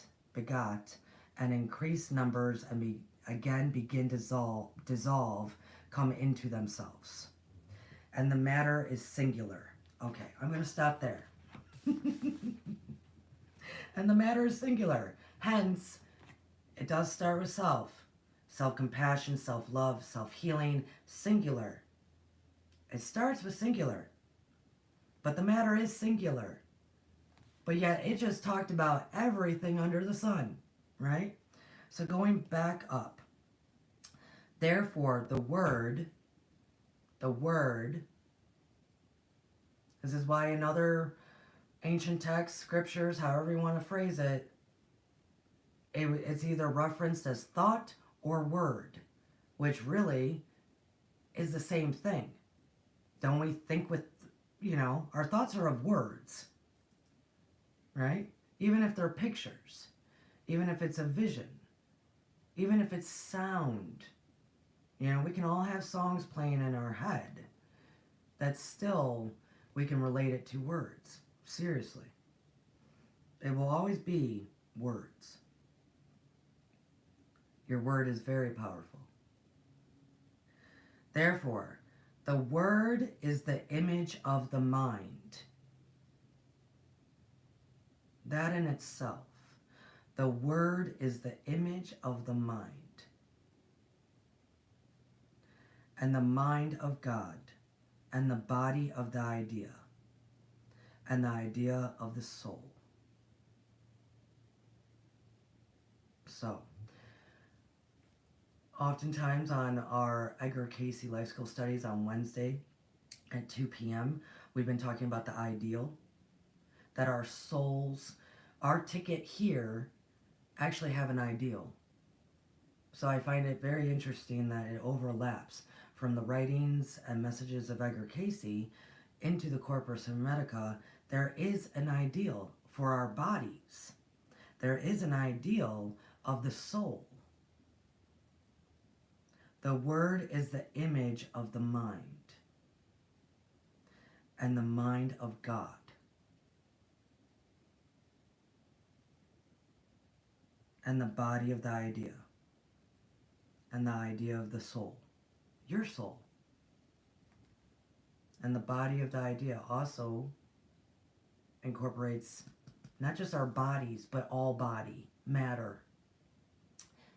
and increase numbers, and again begin dissolve, come into themselves. And the matter is singular. Okay, I'm going to stop there. And the matter is singular. Hence, it does start with self. Self-compassion, self-love, self-healing, singular. It starts with singular. But the matter is singular. But yet it just talked about everything under the sun, right? So going back up. Therefore, the word, this is why in other ancient texts, scriptures, however you want to phrase it, it's either referenced as thought or word, which really is the same thing. Don't we think with, our thoughts are of words, right? Even if they're pictures, even if it's a vision, even if it's sound. We can all have songs playing in our head that still we can relate it to words. Seriously. It will always be words. Your word is very powerful. Therefore, the word is the image of the mind. That in itself, the word is the image of the mind. And the mind of God, and the body of the idea, and the idea of the soul. So, oftentimes on our Edgar Cayce Life Skill Studies on Wednesday at 2 p.m., we've been talking about the ideal, that our souls, our ticket here, actually have an ideal. So I find it very interesting that it overlaps from the writings and messages of Edgar Cayce into the Corpus Hermetica. There is an ideal for our bodies. There is an ideal of the soul. The word is the image of the mind and the mind of God. And the body of the idea and the idea of the soul. Your soul. And the body of the idea also incorporates not just our bodies, but all body. Matter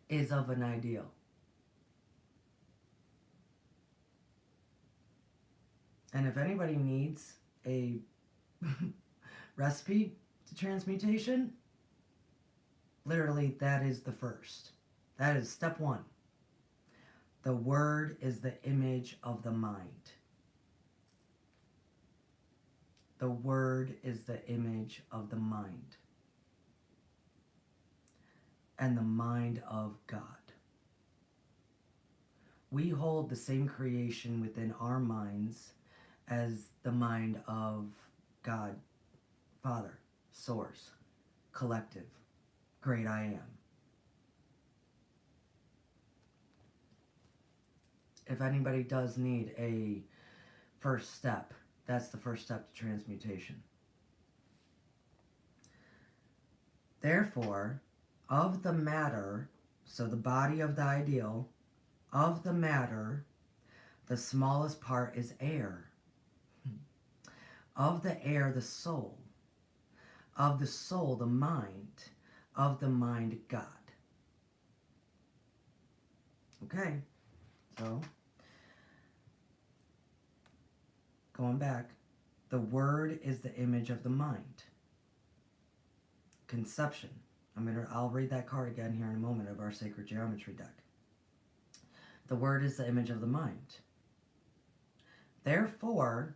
is of an ideal. And if anybody needs a recipe to transmutation, literally that is the first. That is step one. The word is the image of the mind. The word is the image of the mind. And the mind of God. We hold the same creation within our minds as the mind of God, Father, Source, Collective, Great I Am. If anybody does need a first step, that's the first step to transmutation. Therefore, of the matter, so the body of the ideal, of the matter, the smallest part is air. Of the air, the soul. Of the soul, the mind. Of the mind, God. Okay, so going back, the word is the image of the mind. Conception. I'll read that card again here in a moment of our sacred geometry deck. The word is the image of the mind. Therefore,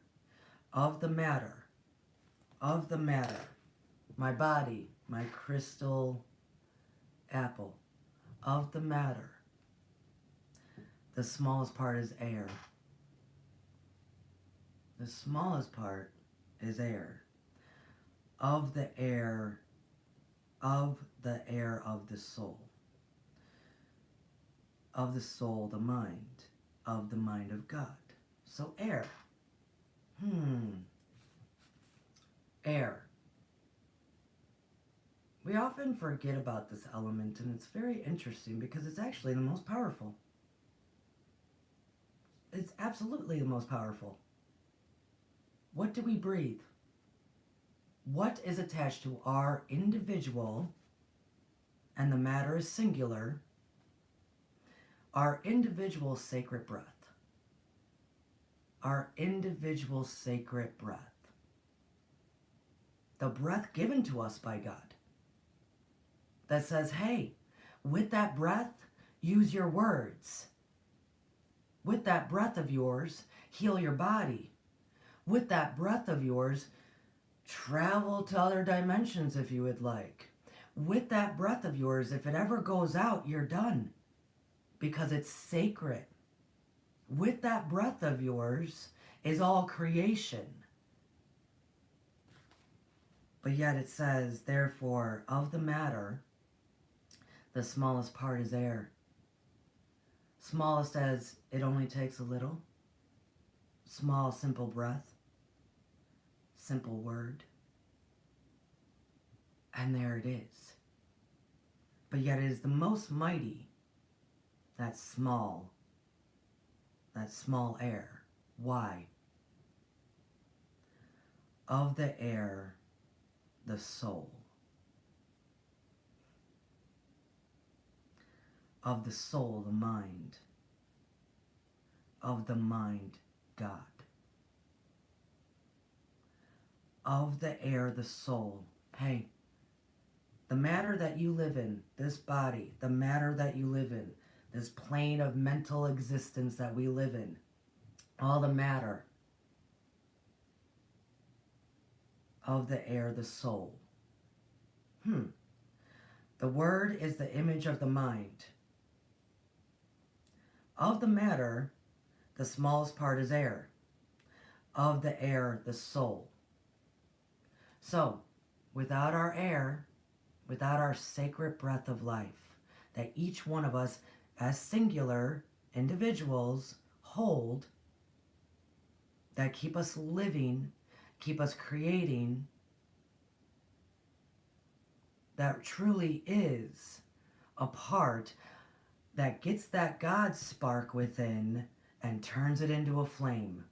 of the matter, my body, my crystal apple, of the matter, the smallest part is air. The smallest part is air. Of the air of the soul. Of the soul, the mind. Of the mind of God. So air. Air. We often forget about this element, and it's very interesting because it's actually the most powerful. It's absolutely the most powerful. What do we breathe? What is attached to our individual, and the matter is singular, our individual sacred breath. Our individual sacred breath. The breath given to us by God. That says, hey, with that breath, use your words. With that breath of yours, heal your body. With that breath of yours, travel to other dimensions if you would like. With that breath of yours, if it ever goes out, you're done. Because it's sacred. With that breath of yours is all creation. But yet it says, therefore, of the matter, the smallest part is air. Smallest as it only takes a little. Small, simple breath. Simple word. And there it is. But yet it is the most mighty. That small air. Why? Of the air, the soul. Of the soul, the mind. Of the mind, God. Of the air, the soul. Hey, the matter that you live in, this body, the matter that you live in, this plane of mental existence that we live in, all the matter of the air, the soul. The word is the image of the mind. Of the matter, the smallest part is air. Of the air, the soul. So, without our air, without our sacred breath of life, that each one of us as singular individuals hold, that keep us living, keep us creating, that truly is a part that gets that God spark within and turns it into a flame,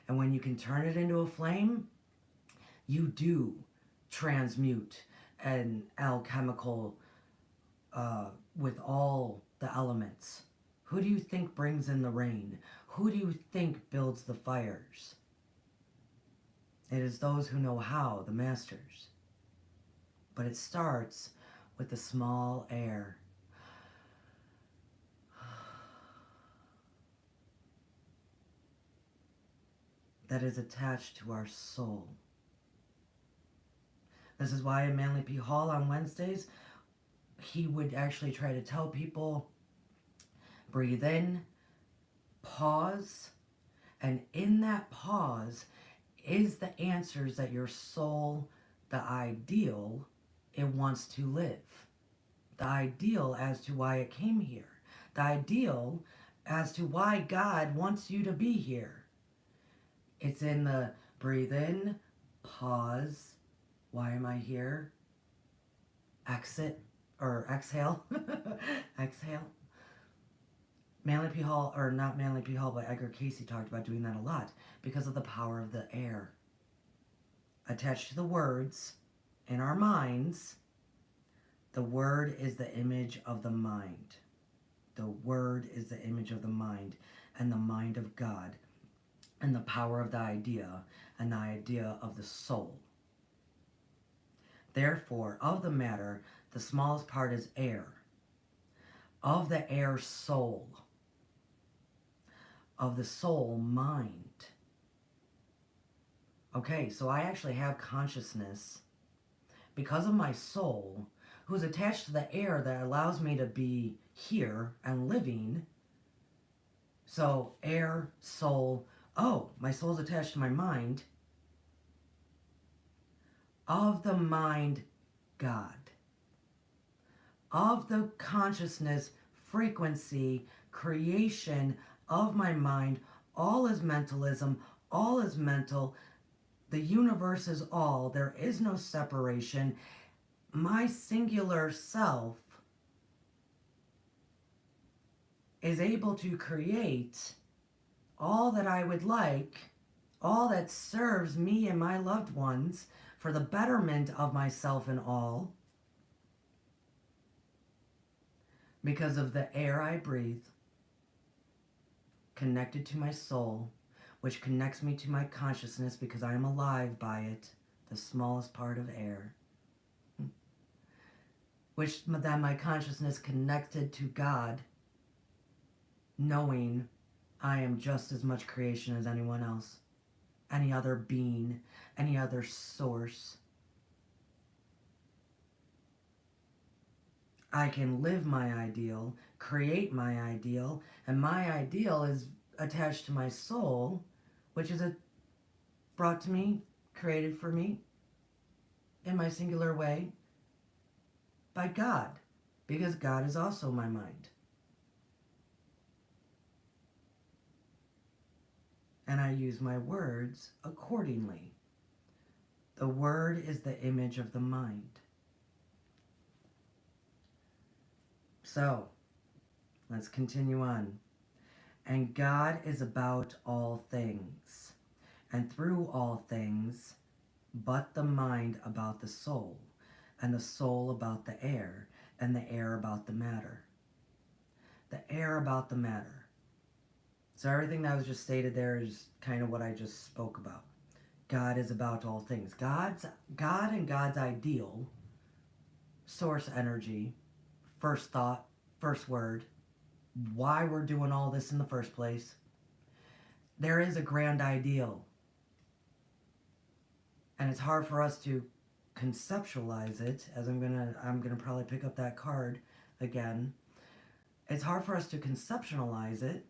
And when you can turn it into a flame, you do transmute an alchemical with all the elements. Who do you think brings in the rain? Who do you think builds the fires? It is those who know how, the masters. But it starts with the small air. That is attached to our soul. This is why in Manly P. Hall on Wednesdays, he would actually try to tell people, breathe in, pause, and in that pause is the answers that your soul, the ideal, it wants to live. The ideal as to why it came here. The ideal as to why God wants you to be here. It's in the breathe in, pause, why am I here? Exit, or exhale. Exhale. Manly P. Hall, or not Manly P. Hall, but Edgar Casey talked about doing that a lot because of the power of the air. Attached to the words in our minds, the word is the image of the mind. The word is the image of the mind and the mind of God and the power of the idea and the idea of the soul. Therefore, of the matter, the smallest part is air. Of the air, soul. Of the soul, mind. Okay, so I actually have consciousness because of my soul, who's attached to the air that allows me to be here and living. So air, soul, oh, my soul's attached to my mind. Of the mind, God. Of the consciousness, frequency, creation of my mind, all is mentalism, all is mental. The universe is all. There is no separation. My singular self is able to create all that I would like, all that serves me and my loved ones for the betterment of myself and all, because of the air I breathe, connected to my soul, which connects me to my consciousness because I am alive by it, the smallest part of air, which then my consciousness connected to God, knowing I am just as much creation as anyone else, any other being, any other source. I can live my ideal, create my ideal, and my ideal is attached to my soul, which is brought to me, created for me, in my singular way, by God, because God is also my mind. And I use my words accordingly. The word is the image of the mind. So, let's continue on. And God is about all things, and through all things, but the mind about the soul, and the soul about the air, and the air about the matter. The air about the matter. So everything that was just stated there is kind of what I just spoke about. God is about all things. God and God's ideal, source energy, first thought, first word, why we're doing all this in the first place. There is a grand ideal. And it's hard for us to conceptualize it, as I'm gonna probably pick up that card again. It's hard for us to conceptualize it,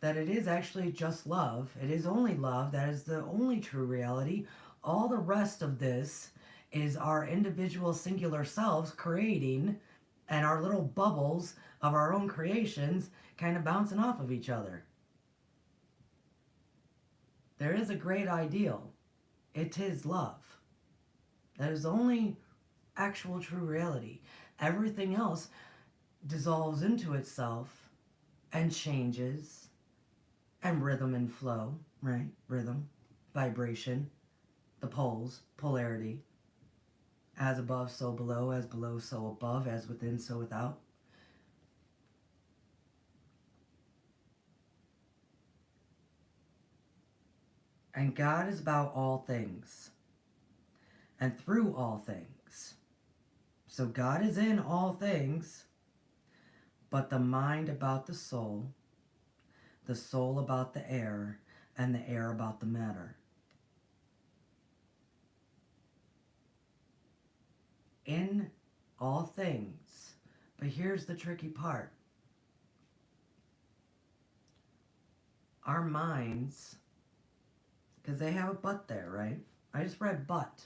that it is actually just love. It is only love. That is the only true reality. All the rest of this is our individual singular selves creating, and our little bubbles of our own creations kind of bouncing off of each other. There is a great ideal. It is love. That is the only actual true reality. Everything else dissolves into itself and changes and rhythm and flow. right? Rhythm, vibration, the poles, polarity. As above, so below, as below, so above, as within, so without. And God is about all things and through all things. So God is in all things, but the mind about the soul about the air, and the air about the matter. In all things. But here's the tricky part. Our minds, because they have a but there, right? I just read but.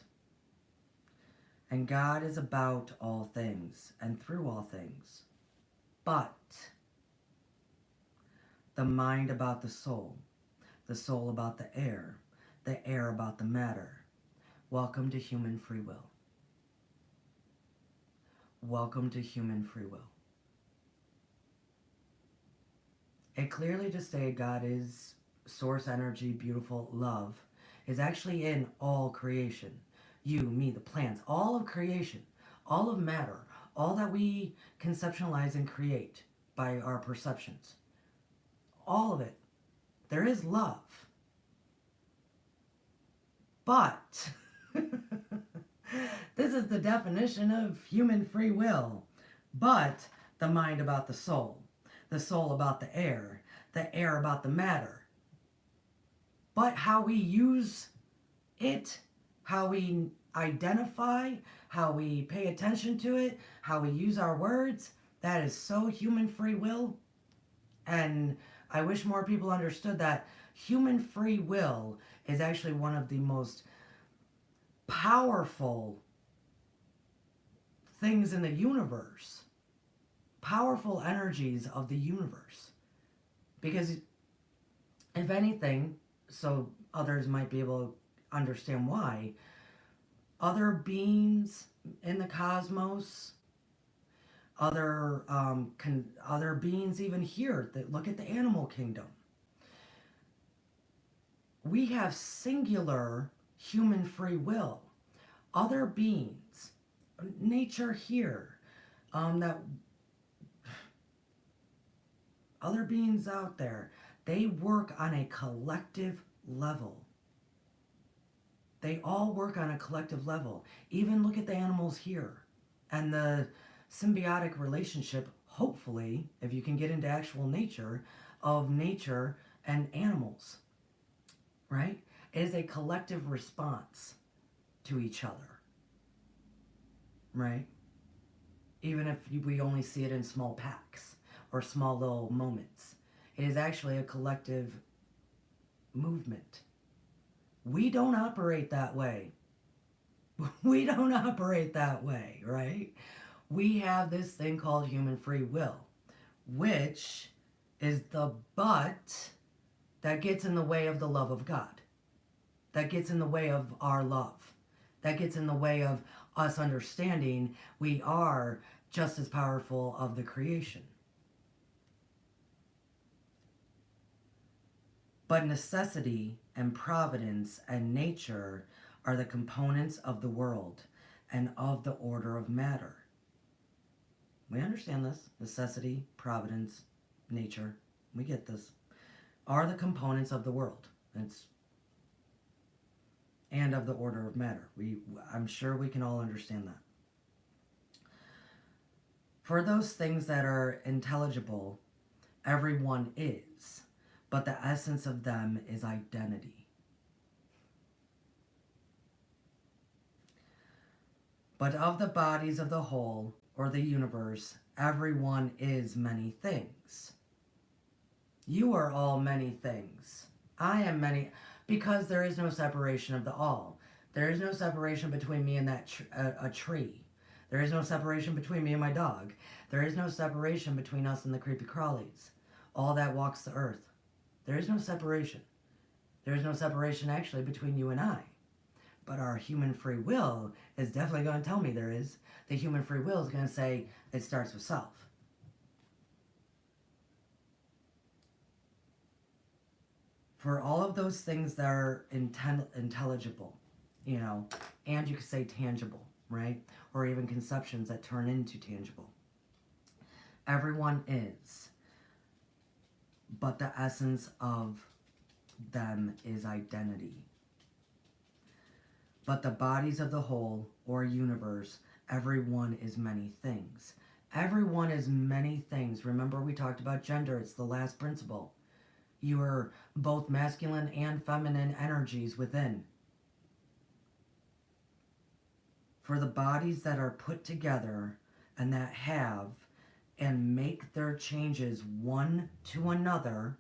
And God is about all things and through all things. But the mind about the soul about the air about the matter. Welcome to human free will. Welcome to human free will. It clearly just stated God is source energy, beautiful love, is actually in all creation. You, me, the plants, all of creation, all of matter, all that we conceptualize and create by our perceptions. All of it. There is love. But this is the definition of human free will. But the mind about the soul about the air about the matter. But how we use it, how we identify, how we pay attention to it, how we use our words, that is so human free will. And I wish more people understood that human free will is actually one of the most powerful things in the universe. Powerful energies of the universe. Because if anything, so others might be able to understand why, other beings in the cosmos, other beings even here that look at the animal kingdom, we have singular human free will. Other beings, nature here, that other beings out there, they work on a collective level. They all work on a collective level. Even look at the animals here and the symbiotic relationship, hopefully, if you can get into actual nature, of nature and animals, right? It is a collective response to each other, right? Even if we only see it in small packs or small little moments. It is actually a collective movement. We don't operate that way. We don't operate that way, right? We have this thing called human free will, which is the but that gets in the way of the love of God. That gets in the way of our love. That gets in the way of us understanding we are just as powerful of the creation. But necessity and providence and nature are the components of the world and of the order of matter. We understand this. Necessity, providence, nature, we get this, are the components of the world. And of the order of matter. I'm sure we can all understand that. For those things that are intelligible, everyone is, but the essence of them is identity. But of the bodies of the whole, or the universe, everyone is many things. You are all many things. I am many, because there is no separation of the all. There is no separation between me and a tree. There is no separation between me and my dog. There is no separation between us and the creepy crawlies. All that walks the earth. There is no separation. There is no separation actually between you and I. But our human free will is definitely going to tell me there is. The human free will is going to say it starts with self. for all of those things that are intelligible, you know, and you could say tangible, right? Or even conceptions that turn into tangible. Everyone is, but the essence of them is identity. But the bodies of the whole, or universe, everyone is many things. Everyone is many things. Remember, we talked about gender. It's the last principle. You are both masculine and feminine energies within. For the bodies that are put together and that have and make their changes one to another,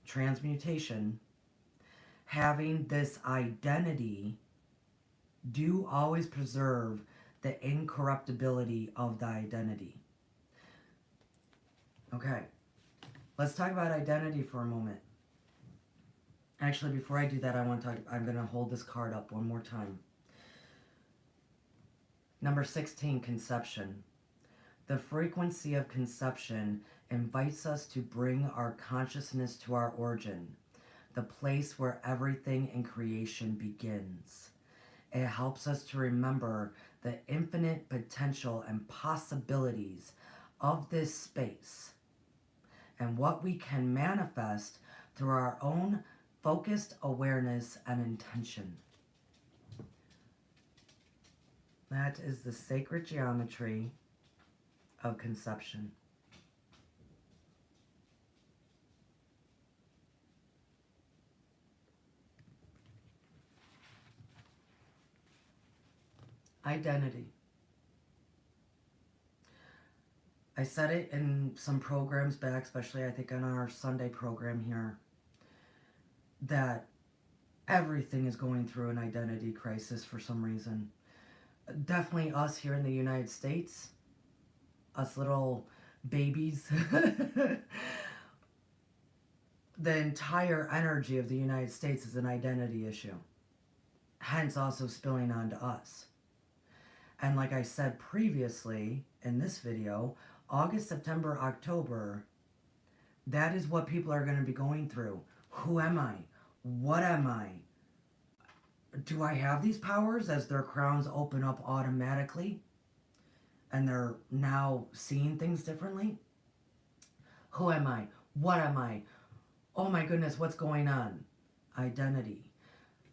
transmutation, having this identity, do always preserve the incorruptibility of the identity. Okay, let's talk about identity for a moment. Actually, before I do that, I'm going to hold this card up one more time. Number 16, conception. The frequency of conception invites us to bring our consciousness to our origin, the place where everything in creation begins. It helps us to remember the infinite potential and possibilities of this space and what we can manifest through our own focused awareness and intention. That is the sacred geometry of conception. Identity. I said it in some programs back, especially I think on our Sunday program here, that everything is going through an identity crisis for some reason. Definitely us here in the United States, us little babies. The entire energy of the United States is an identity issue, hence also spilling onto us. And like I said previously in this video, August, September, October, that is what people are going to be going through. Who am I? What am I? Do I have these powers as their crowns open up automatically and they're now seeing things differently? Who am I? What am I? Oh my goodness, what's going on? Identity.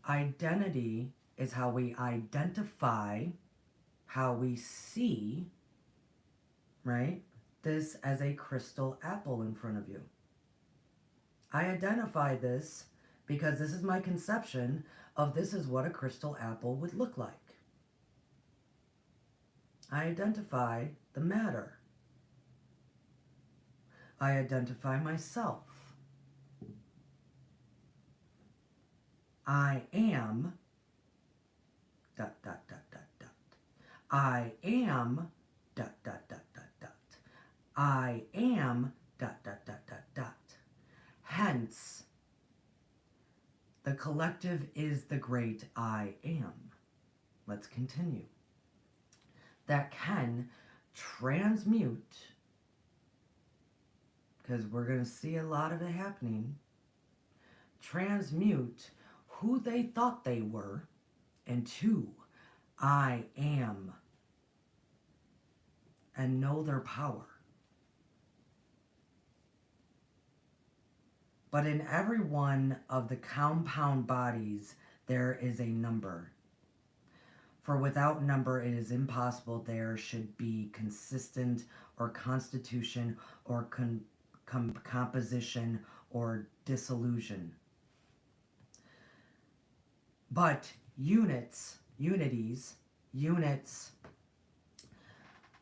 Identity is how we identify, how we see, right? This as a crystal apple in front of you. I identify this because this is my conception of this is what a crystal apple would look like. I identify the matter. I identify myself. I am ... I am ... I am ... Hence, the collective is the great I am. Let's continue. That can transmute, because we're going to see a lot of it happening, transmute who they thought they were into I am, and know their power. But in every one of the compound bodies, there is a number. For without number, it is impossible there should be consistent or constitution or composition or dissolution. But units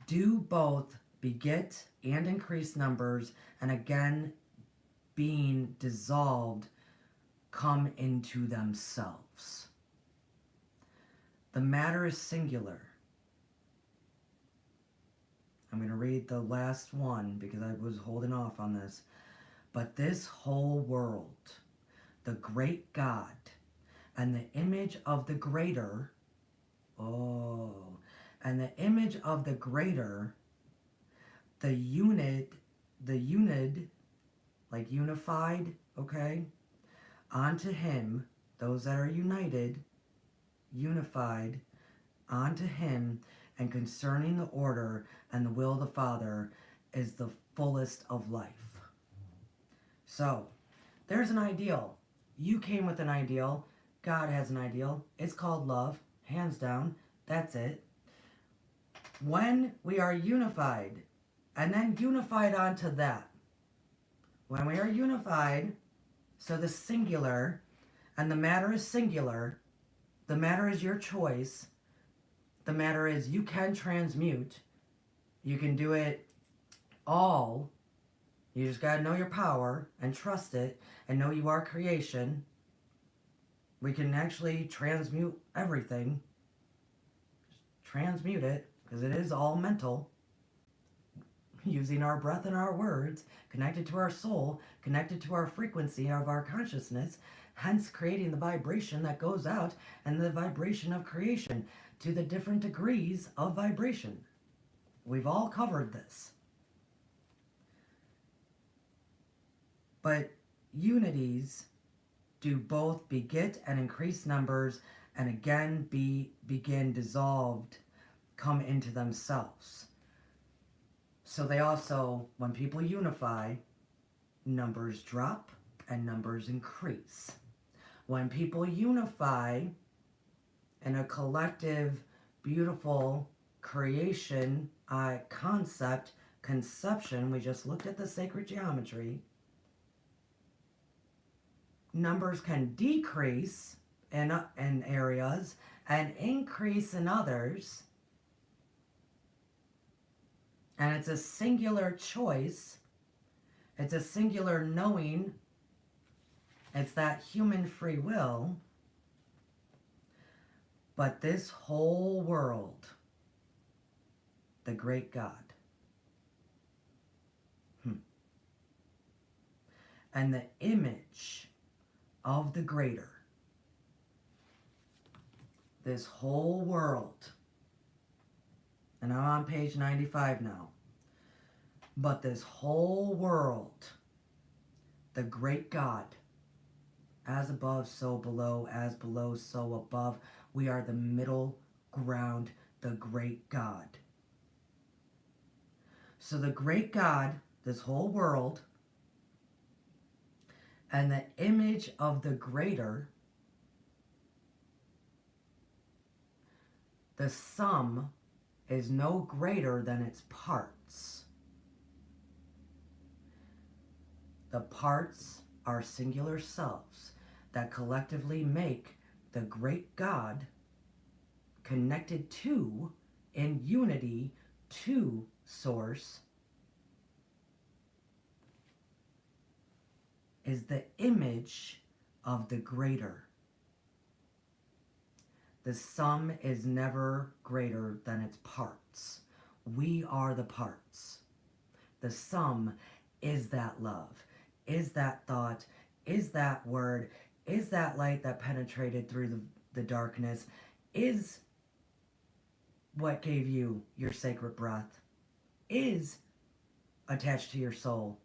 do both beget and increase numbers, and again, being dissolved, come into themselves. The matter is singular. I'm going to read the last one because I was holding off on this. But this whole world, the great God, and the image of the greater, and the image of the greater, the unit the unid, like unified, okay, onto him, those that are united, unified, onto him, and concerning the order and the will of the Father is the fullest of life. So, there's an ideal. You came with an ideal. God has an ideal. It's called love. Hands down. That's it. When we are unified, and then unified onto that. When we are unified, so the singular, and the matter is singular, the matter is your choice, the matter is you can transmute, you can do it all, you just gotta know your power and trust it and know you are creation. We can actually transmute everything, transmute it, because it is all mental, using our breath and our words, connected to our soul, connected to our frequency of our consciousness, hence creating the vibration that goes out and the vibration of creation to the different degrees of vibration. We've all covered this. But unities do both beget and increase numbers, and again begin dissolved, come into themselves. So they also, when people unify, numbers drop and numbers increase. When people unify in a collective, beautiful creation concept, conception, we just looked at the sacred geometry, numbers can decrease in areas and increase in others. And it's a singular choice. It's a singular knowing. It's that human free will. But this whole world, the great God, and the image of the greater, this whole world, and I'm on page 95 now, but this whole world, the great God, as above, so below, as below, so above, we are the middle ground, the great God. So the great God, this whole world, and the image of the greater, the sum is no greater than its parts. The parts are singular selves that collectively make the great God connected to, in unity to source, is the image of the greater. The sum is never greater than its parts. We are the parts. The sum is that love, is that thought, is that word, is that light that penetrated through the darkness, is what gave you your sacred breath, is attached to your soul,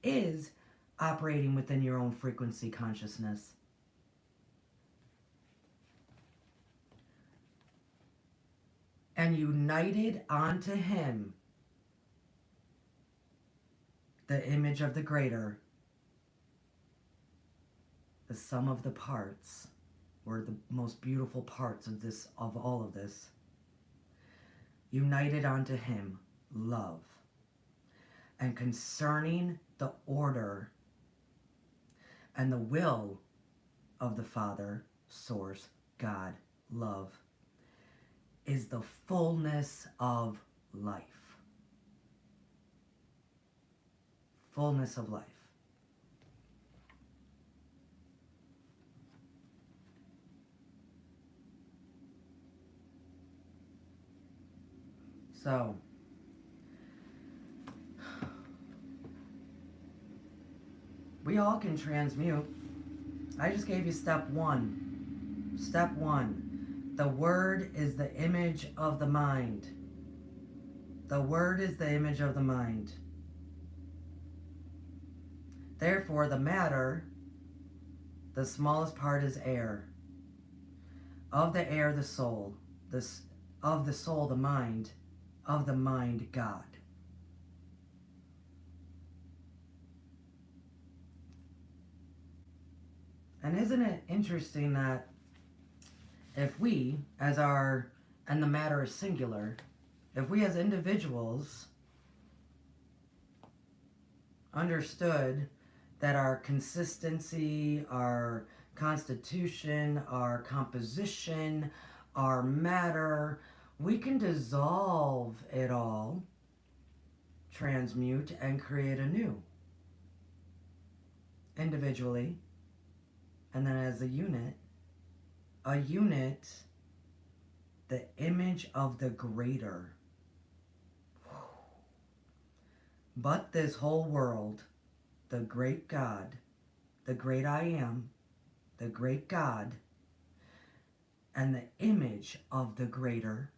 is operating within your own frequency consciousness. And united onto him, the image of the greater, the sum of the parts, or the most beautiful parts of this, of all of this, united onto him, love. And concerning the order and the will of the Father, Source, God, love, is the fullness of life. Fullness of life. So, we all can transmute. I just gave you step one. Step one. The word is the image of the mind. The word is the image of the mind. Therefore, the matter, the smallest part is air. Of the air, the soul. Of the soul, the mind. Of the mind, God. And isn't it interesting that if we, and the matter is singular, if we as individuals understood that our consistency, our constitution, our composition, our matter, we can dissolve it all, transmute, and create anew. Individually, and then as a unit, the image of the greater. But this whole world, the great God, the great I am, the great God, and the image of the greater,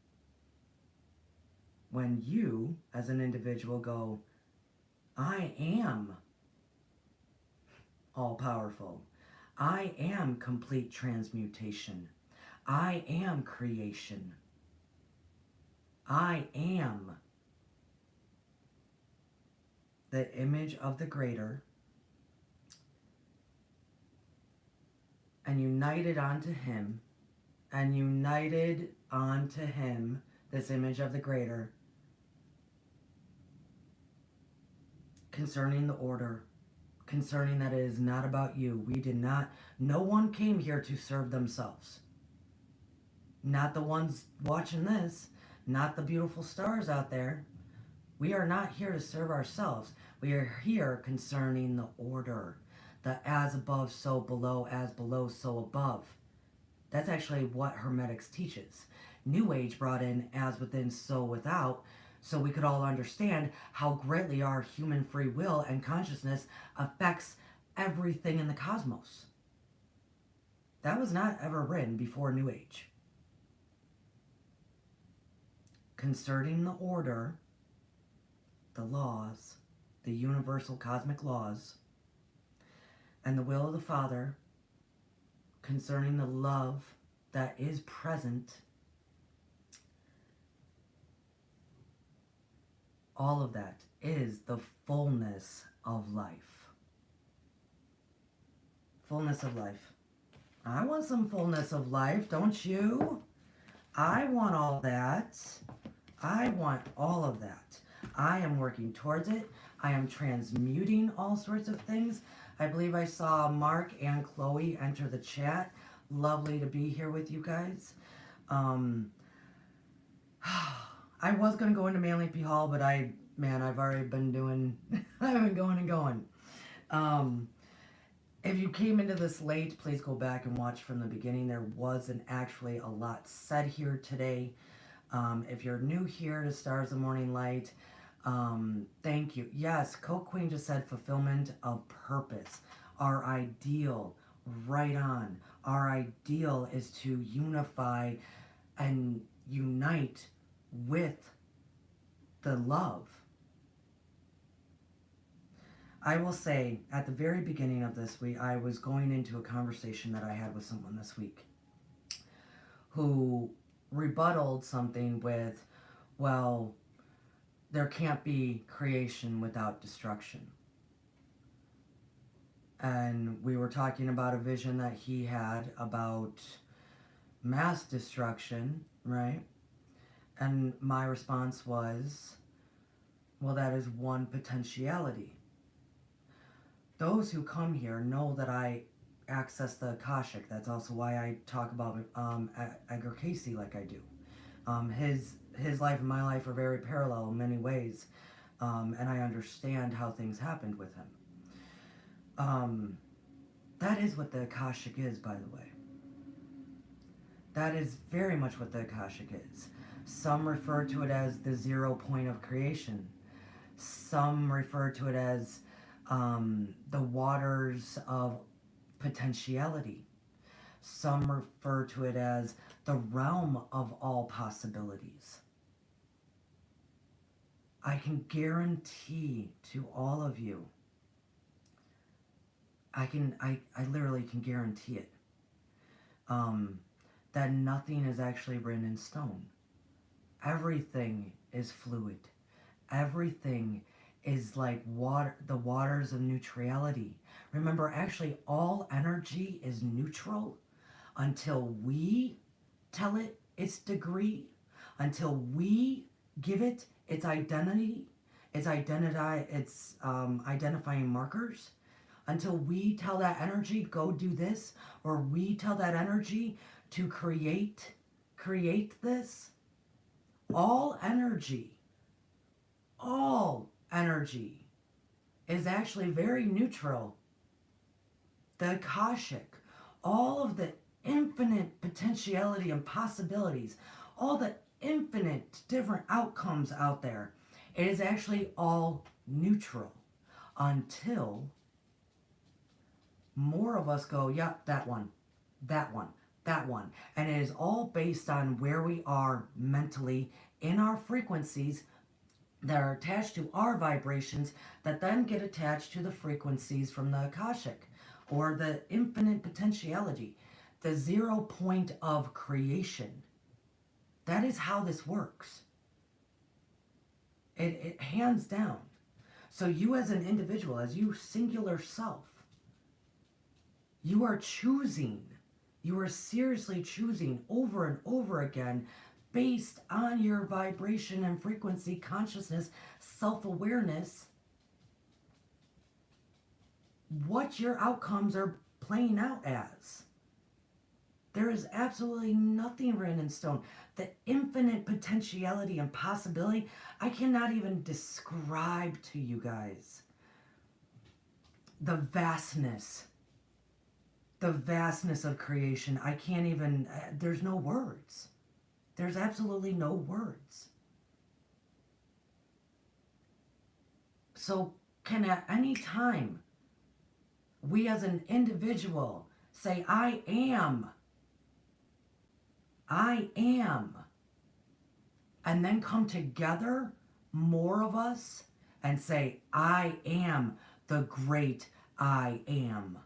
when you, as an individual, go, I am all-powerful. I am complete transmutation. I am creation. I am the image of the greater, and united onto him, this image of the greater, concerning the order, concerning that it is not about you. No one came here to serve themselves. Not the ones watching this, not the beautiful stars out there. We are not here to serve ourselves. We are here concerning the order. The as above, so below, as below, so above. That's actually what Hermetics teaches. New Age brought in as within, so without, so we could all understand how greatly our human free will and consciousness affects everything in the cosmos. That was not ever written before New Age. Concerning the order, the laws, the universal cosmic laws, and the will of the Father, concerning the love that is present, all of that is the fullness of life. Fullness of life. I want some fullness of life, don't you? I want all that. I want all of that. I am working towards it. I am transmuting all sorts of things. I believe I saw Mark and Chloe enter the chat. Lovely to be here with you guys. I was going to go into Manly P. Hall, but I've already been doing, I've been going and going. If you came into this late, please go back and watch from the beginning. There wasn't actually a lot said here today. If you're new here to Stars of Morning Light, thank you. Yes, Coke Queen just said fulfillment of purpose. Our ideal, right on. Our ideal is to unify and unite with the love. I will say, at the very beginning of this week, I was going into a conversation that I had with someone this week who rebutted something with, well, there can't be creation without destruction. And we were talking about a vision that he had about mass destruction, right? And my response was, well, that is one potentiality. Those who come here know that I access the Akashic. That's also why I talk about Edgar Casey like I do. His life and my life are very parallel in many ways, and I understand how things happened with him. That is what the Akashic is, by the way. That is very much what the Akashic is. Some refer to it as the 0 point of creation. Some refer to it as the waters of potentiality. Some refer to it as the realm of all possibilities. I can guarantee to all of you I literally can guarantee it. That nothing is actually written in stone. Everything is fluid. Everything is like water, the waters of neutrality. Remember, actually, all energy is neutral until we tell it its degree, until we give it its identity, its identifying markers, until we tell that energy go do this, or we tell that energy to create this. All energy is actually very neutral. The Akashic, all of the infinite potentiality and possibilities, all the infinite different outcomes out there, it is actually all neutral until more of us go, yep, that one, that one, that one. And it is all based on where we are mentally in our frequencies that are attached to our vibrations that then get attached to the frequencies from the Akashic or the infinite potentiality, the 0 point of creation. That is how this works. It hands down. So you as an individual, as you singular self, you are choosing, you are seriously choosing over and over again based on your vibration and frequency, consciousness, self-awareness, what your outcomes are playing out as. There is absolutely nothing written in stone. The infinite potentiality and possibility, I cannot even describe to you guys the vastness of creation. I can't even, there's no words. There's absolutely no words. So can at any time we as an individual say, I am, and then come together, more of us, and say, I am the great I am,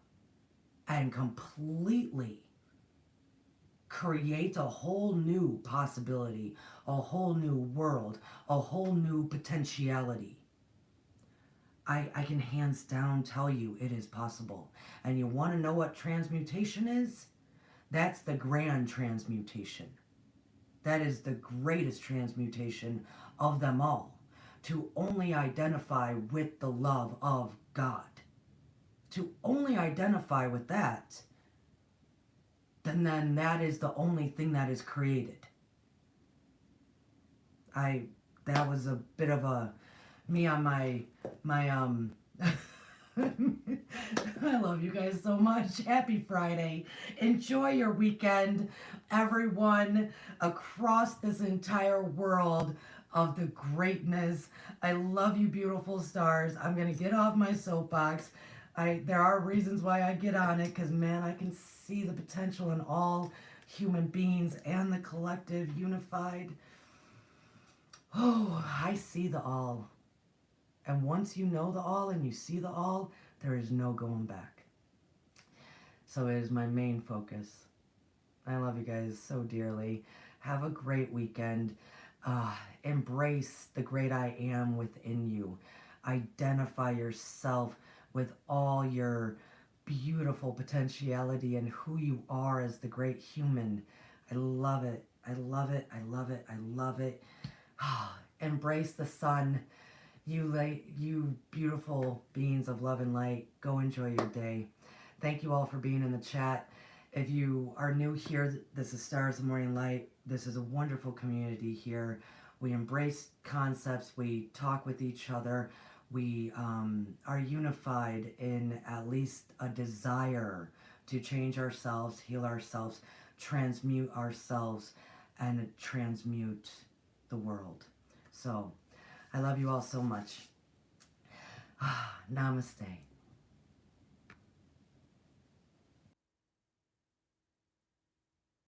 and completely create a whole new possibility, a whole new world, a whole new potentiality. I can hands down tell you it is possible. And you want to know what transmutation is? That's the grand transmutation. That is the greatest transmutation of them all. To only identify with the love of God. To only identify with that, then that is the only thing that is created. That was a bit of a me on my I love you guys so much. Happy Friday. Enjoy your weekend, everyone across this entire world of the greatness. I love you, beautiful stars. I'm going to get off my soapbox. There are reasons why I get on it, because, man, I can see the potential in all human beings and the collective, unified. Oh, I see the all. And once you know the all and you see the all, there is no going back. So it is my main focus. I love you guys so dearly. Have a great weekend. Embrace the great I am within you. Identify yourself with all your beautiful potentiality and who you are as the great human. I love it. I love it. I love it. I love it. Embrace the sun. You beautiful beings of love and light. Go enjoy your day. Thank you all for being in the chat. If you are new here, this is Stars of Morning Light. This is a wonderful community here. We embrace concepts. We talk with each other. We are unified in at least a desire to change ourselves, heal ourselves, transmute ourselves, and transmute the world. So, I love you all so much. Namaste.